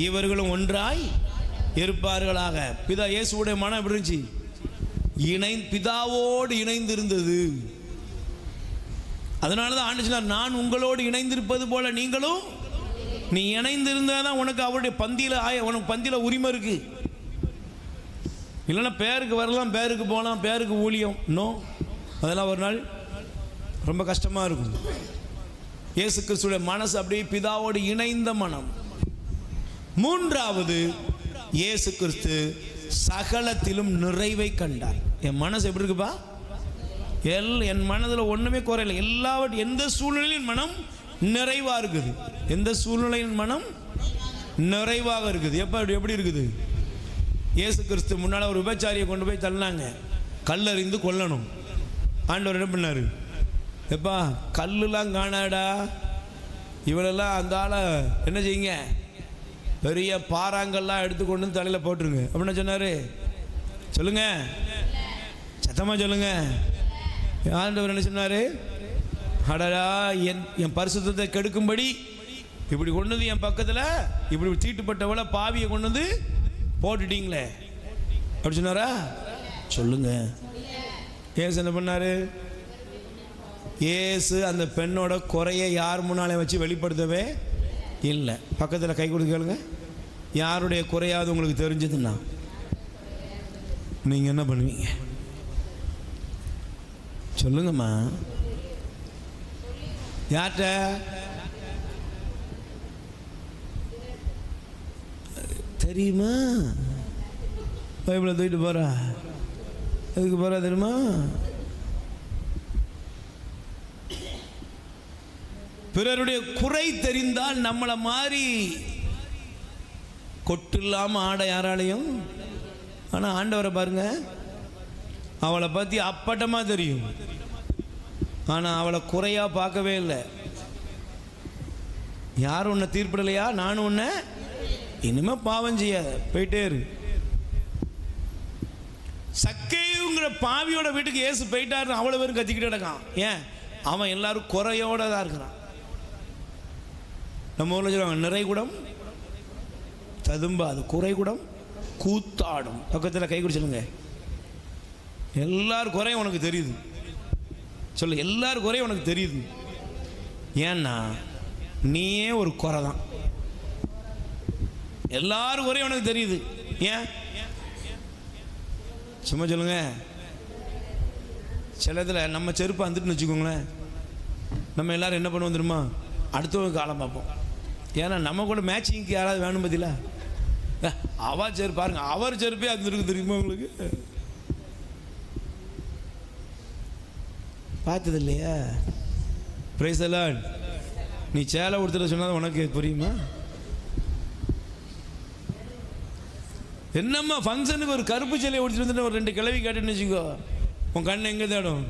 இவர்களும் ஒன்றாய் இருப்பார்களாக. பிதா இயேசுடைய மனம் எப்படி இருந்துச்சு? பிதாவோடு இணைந்து இருந்தது. அதனாலதான் ஆண்டு சொன்னார், நான் உங்களோடு இணைந்திருப்பது போல நீங்களும். நீ இணைந்து இருந்தாதான் உனக்கு அவருடைய பந்தியில உனக்கு பந்தியில உரிமை இருக்கு. இல்லைன்னா பேருக்கு வரலாம், பேருக்கு போகலாம், பேருக்கு ஊழியம் நோ, அதெல்லாம் ஒரு நாள் ரொம்ப கஷ்டமா இருக்கும். இயேசு கிறிஸ்துடைய மனசு அப்படியே பிதாவோடு இணைந்த மனம். 3வது, இயேசு கிறிஸ்து சகலத்திலும் நிறைவை கண்டார். என் மனசு எப்படி இருக்குப்பா? என் மனதில் ஒண்ணுமே குறையில. எல்லாவற்றையும் எந்த சூழ்நிலையின் மனம் நிறைவா இருக்குது. எந்த சூழ்நிலையின் மனம் நிறைவாக இருக்குது. எப்படி இருக்குது? இயேசு கிறிஸ்து முன்னால் ஒரு விபச்சாரியை கொண்டு போய் தள்ளினாங்க. கல்லறிந்து கொல்லணும். ஆண்டவர் என்ன பண்ணாரு? எப்பா கல்லுலாம் காணாடா, இவளெல்லாம் அந்த ஆளை என்ன செய்யுங்க, பெரிய பாறாங்கல்லாம் எடுத்துக்கொண்டு தலையில் போட்டுருங்க அப்படின்னு சொன்னாரு. சொல்லுங்க, சத்தமா சொல்லுங்க. ஆண்டவர் என்ன சொன்னாரு? அடடா, என் பரிசுத்தத்தை கெடுக்கும்படி இப்படி கொண்டு வந்து என் பக்கத்தில் இப்படி தீட்டுப்பட்டவளை பாவியை கொண்டு வந்து போட்டுட்டீங்களே அப்படி சொன்னாரா? சொல்லுங்க. ஏசு என்ன பண்ணாரு? ஏசு அந்த பெண்ணோட குறைய யார் முன்னாலே வச்சு வெளிப்படுத்தவே இல்லை. பக்கத்தில் கை கொடுக்க கேளுங்க. யாருடைய குறையாவது உங்களுக்கு தெரிஞ்சதுன்னா நீங்க என்ன பண்ணுவீங்க? சொல்லுங்கம்மா. யார்கிட்ட? தெரியுமா? பைபிளை தூக்கிட்டு போறா. எதுக்கு போறா தெரியுமா? பிறருடைய குறை தெரிந்தால் நம்மளை மாதிரி கொட்டு இல்லாம ஆட யாராலையும். ஆனா ஆண்டவரை பாருங்க, அவளை பத்தி அப்பட்டமா தெரியும், ஆனா அவளை குறையா பார்க்கவே இல்லை. யாரும் உன்னை தீர்ப்பிடலையா? நானும் உன்னை இனிமே பாவம் செய்யாத, போயிட்டே இரு. சக்கேயுங்கிற பாவியோட வீட்டுக்கு இயேசு போயிட்டாரு. அவ்வளவு பேரும் கத்திக்கிட்டு கிடக்கான். ஏன்? அவன் எல்லாரும் குறையோட தான் இருக்கிறான். நம்ம ஊர்ல சொல்லுவாங்க, நிறைகுடம் ததும்பாது, குறைகுடம் கூத்தாடும். பக்கத்தில் கை குடி சொல்லுங்க. எல்லாரும் குறையும் உனக்கு தெரியுது. சொல்லு, எல்லாரும் குறையும் உனக்கு தெரியுது. ஏன்னா நீயே ஒரு குறை தான். எல்லாரும் குறையும் உனக்கு தெரியுது. ஏன்? சும்மா சொல்லுங்க. சிலதுல நம்ம செருப்பு வந்துட்டுன்னு வச்சுக்கோங்களேன், நம்ம எல்லாரும் என்ன பண்ணுவோம் தெரியுமா? அடுத்தவங்க காலம் பார்ப்போம். ஏன்னா நம்ம கூட மேட்சிங்க்கு யாராவது வேணும் பதிலா. அவ செருப்பு பாருங்க, அவர் செருப்பே அது இருக்கு தெரியுமா உங்களுக்கு? பார்த்தது இல்லையா? Price the Lord. நீ சேலை கொடுத்துட சொன்னா உனக்கு புரியுமா? என்னம்மா ஃபங்க்ஷனுக்கு ஒரு கருப்பு சேலையை உடுத்திட்டு வந்துட்டு ஒரு 2 கிழவி கேட்டுன்னு வச்சுக்கோ, உன் கண்ணு எங்கே தேடும்?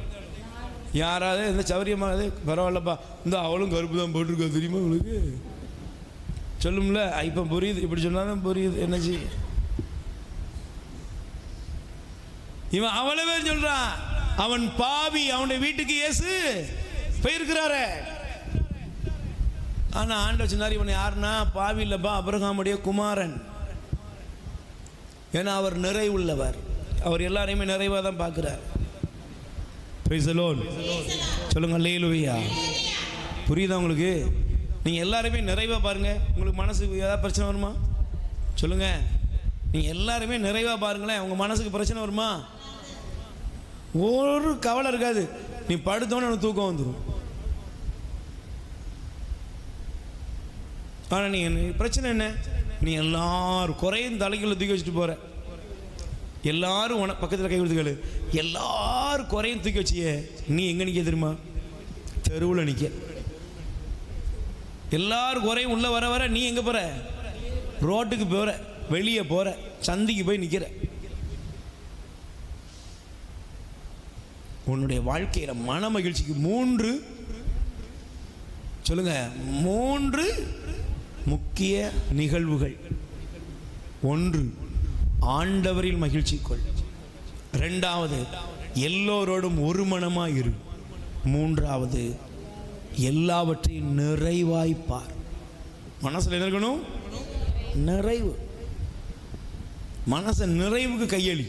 யாராவது இந்த சௌரியமாக பரவாயில்லப்பா, இந்த அவளும் கருப்பு தான் போட்டிருக்கா தெரியுமா உங்களுக்கு சொல்லும்ல. இப்போ புரியுது, இப்படி சொன்னாலும் புரியுது. என்னச்சு இவன் அவ்வளவே சொல்றான், அவன் பாவி, அவனுடைய வீட்டுக்கு இயேசு போயிருக்கிறாரு. ஆனா ஆண்டவர் சொன்னார், இவன் யாருன்னா பாவி இல்லப்பா, ஆபிரகாமுடைய குமாரன். ஏன்னா அவர் நிறைவுள்ளவர், அவர் எல்லாரையுமே நிறைவாக தான் பார்க்கிறார். சொல்லுங்க அல்லேலூயா. புரியுதா உங்களுக்கு? நீங்க எல்லாருமே நிறைவா பாருங்க. உங்களுக்கு மனசுக்கு ஏதாவது பிரச்சனை வருமா சொல்லுங்க. நீங்க எல்லாருமே நிறைவா பாருங்களேன், உங்க மனசுக்கு பிரச்சனை வருமா? ஒரு கவலை இருக்காது. நீ படுத்தோன்னு எனக்கு தூக்கம் வந்துடும். ஆனா நீ பிரச்சனை என்ன? நீ எல்லாரும் குறையும் தலைக்குள்ள தூக்கி வச்சுட்டு போற. எல்லாரும் பக்கத்தில் கை கொடுத்துக்காரு, எல்லாரும் குறையும் தூக்கி வச்சிய, நீ எங்க நிக்க தெரியுமா? தெருவில் நிக்க. எல்லாரும் குறையும் உள்ள வர வர நீ எங்க போற? ரோட்டுக்கு போற, வெளியே போற, சந்திக்கு போய் நிக்கிற. உன்னுடைய வாழ்க்கையில மன மகிழ்ச்சிக்கு 3 சொல்லுங்க, 3 முக்கிய நிகழ்வுகள். 1, ஆண்டவரில் மகிழ்ச்சி கொள். 2வது, எல்லோரோடும் ஒரு மனமாய் இரு. 3வது, எல்லாவற்றையும் நிறைவாய்ப்பார். மனசுல என்ன இருக்கணும்? நிறைவு. மனச நிறைவுக்கு கையளி.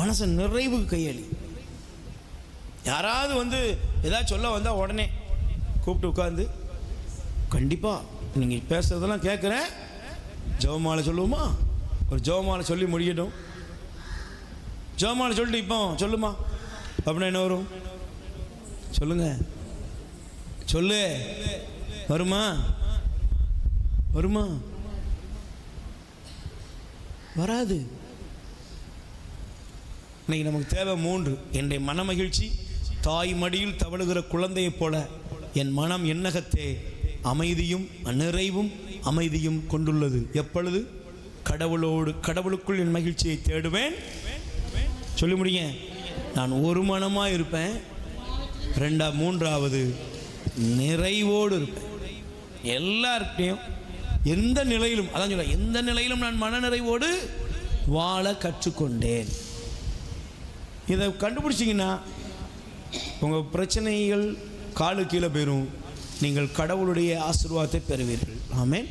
மனச நிறைவுக்கு கையளி. யாராவது ஏதாவது சொல்ல வந்தா உடனே கூப்பிட்டு உட்கார்ந்து, கண்டிப்பா நீங்க பேசுறதெல்லாம் கேட்கிறேன், ஜெபமாலை சொல்லுவோமா? ஒரு ஜெபமாலை சொல்லி முடிக்கட்டும். ஜெபமாலை சொல்லிட்டு இப்போ சொல்லுமா அப்படின்னா என்ன வரும்? சொல்லுங்க, சொல்லு. வருமா? வருமா? வராது. இன்னைக்கு நமக்கு தேவை 3. என்னுடைய மன மகிழ்ச்சி தாய் மடியில் தவழுகிற குழந்தையைப் போல என் மனம் எண்ணகத்தே அமைதியும் நிறைவும் அமைதியும் கொண்டுள்ளது. எப்பொழுது? கடவுளுக்குள் என் மகிழ்ச்சியை தேடுவேன். சொல்லி முடிங்க. நான் ஒரு மனமாக இருப்பேன். 3வது நிறைவோடு இருப்பேன். எல்லார்கிட்டையும் எந்த நிலையிலும், அதான் சொல்ல, எந்த நிலையிலும் நான் மன நிறைவோடு வாழ கற்றுக்கொண்டேன். இதை கண்டுபிடிச்சிங்கன்னா உங்கள் பிரச்சனைகள் காலு கீழே போயிடும். நீங்கள் கடவுளுடைய ஆசீர்வாதத்தை பெறுவீர்கள். ஆமென்.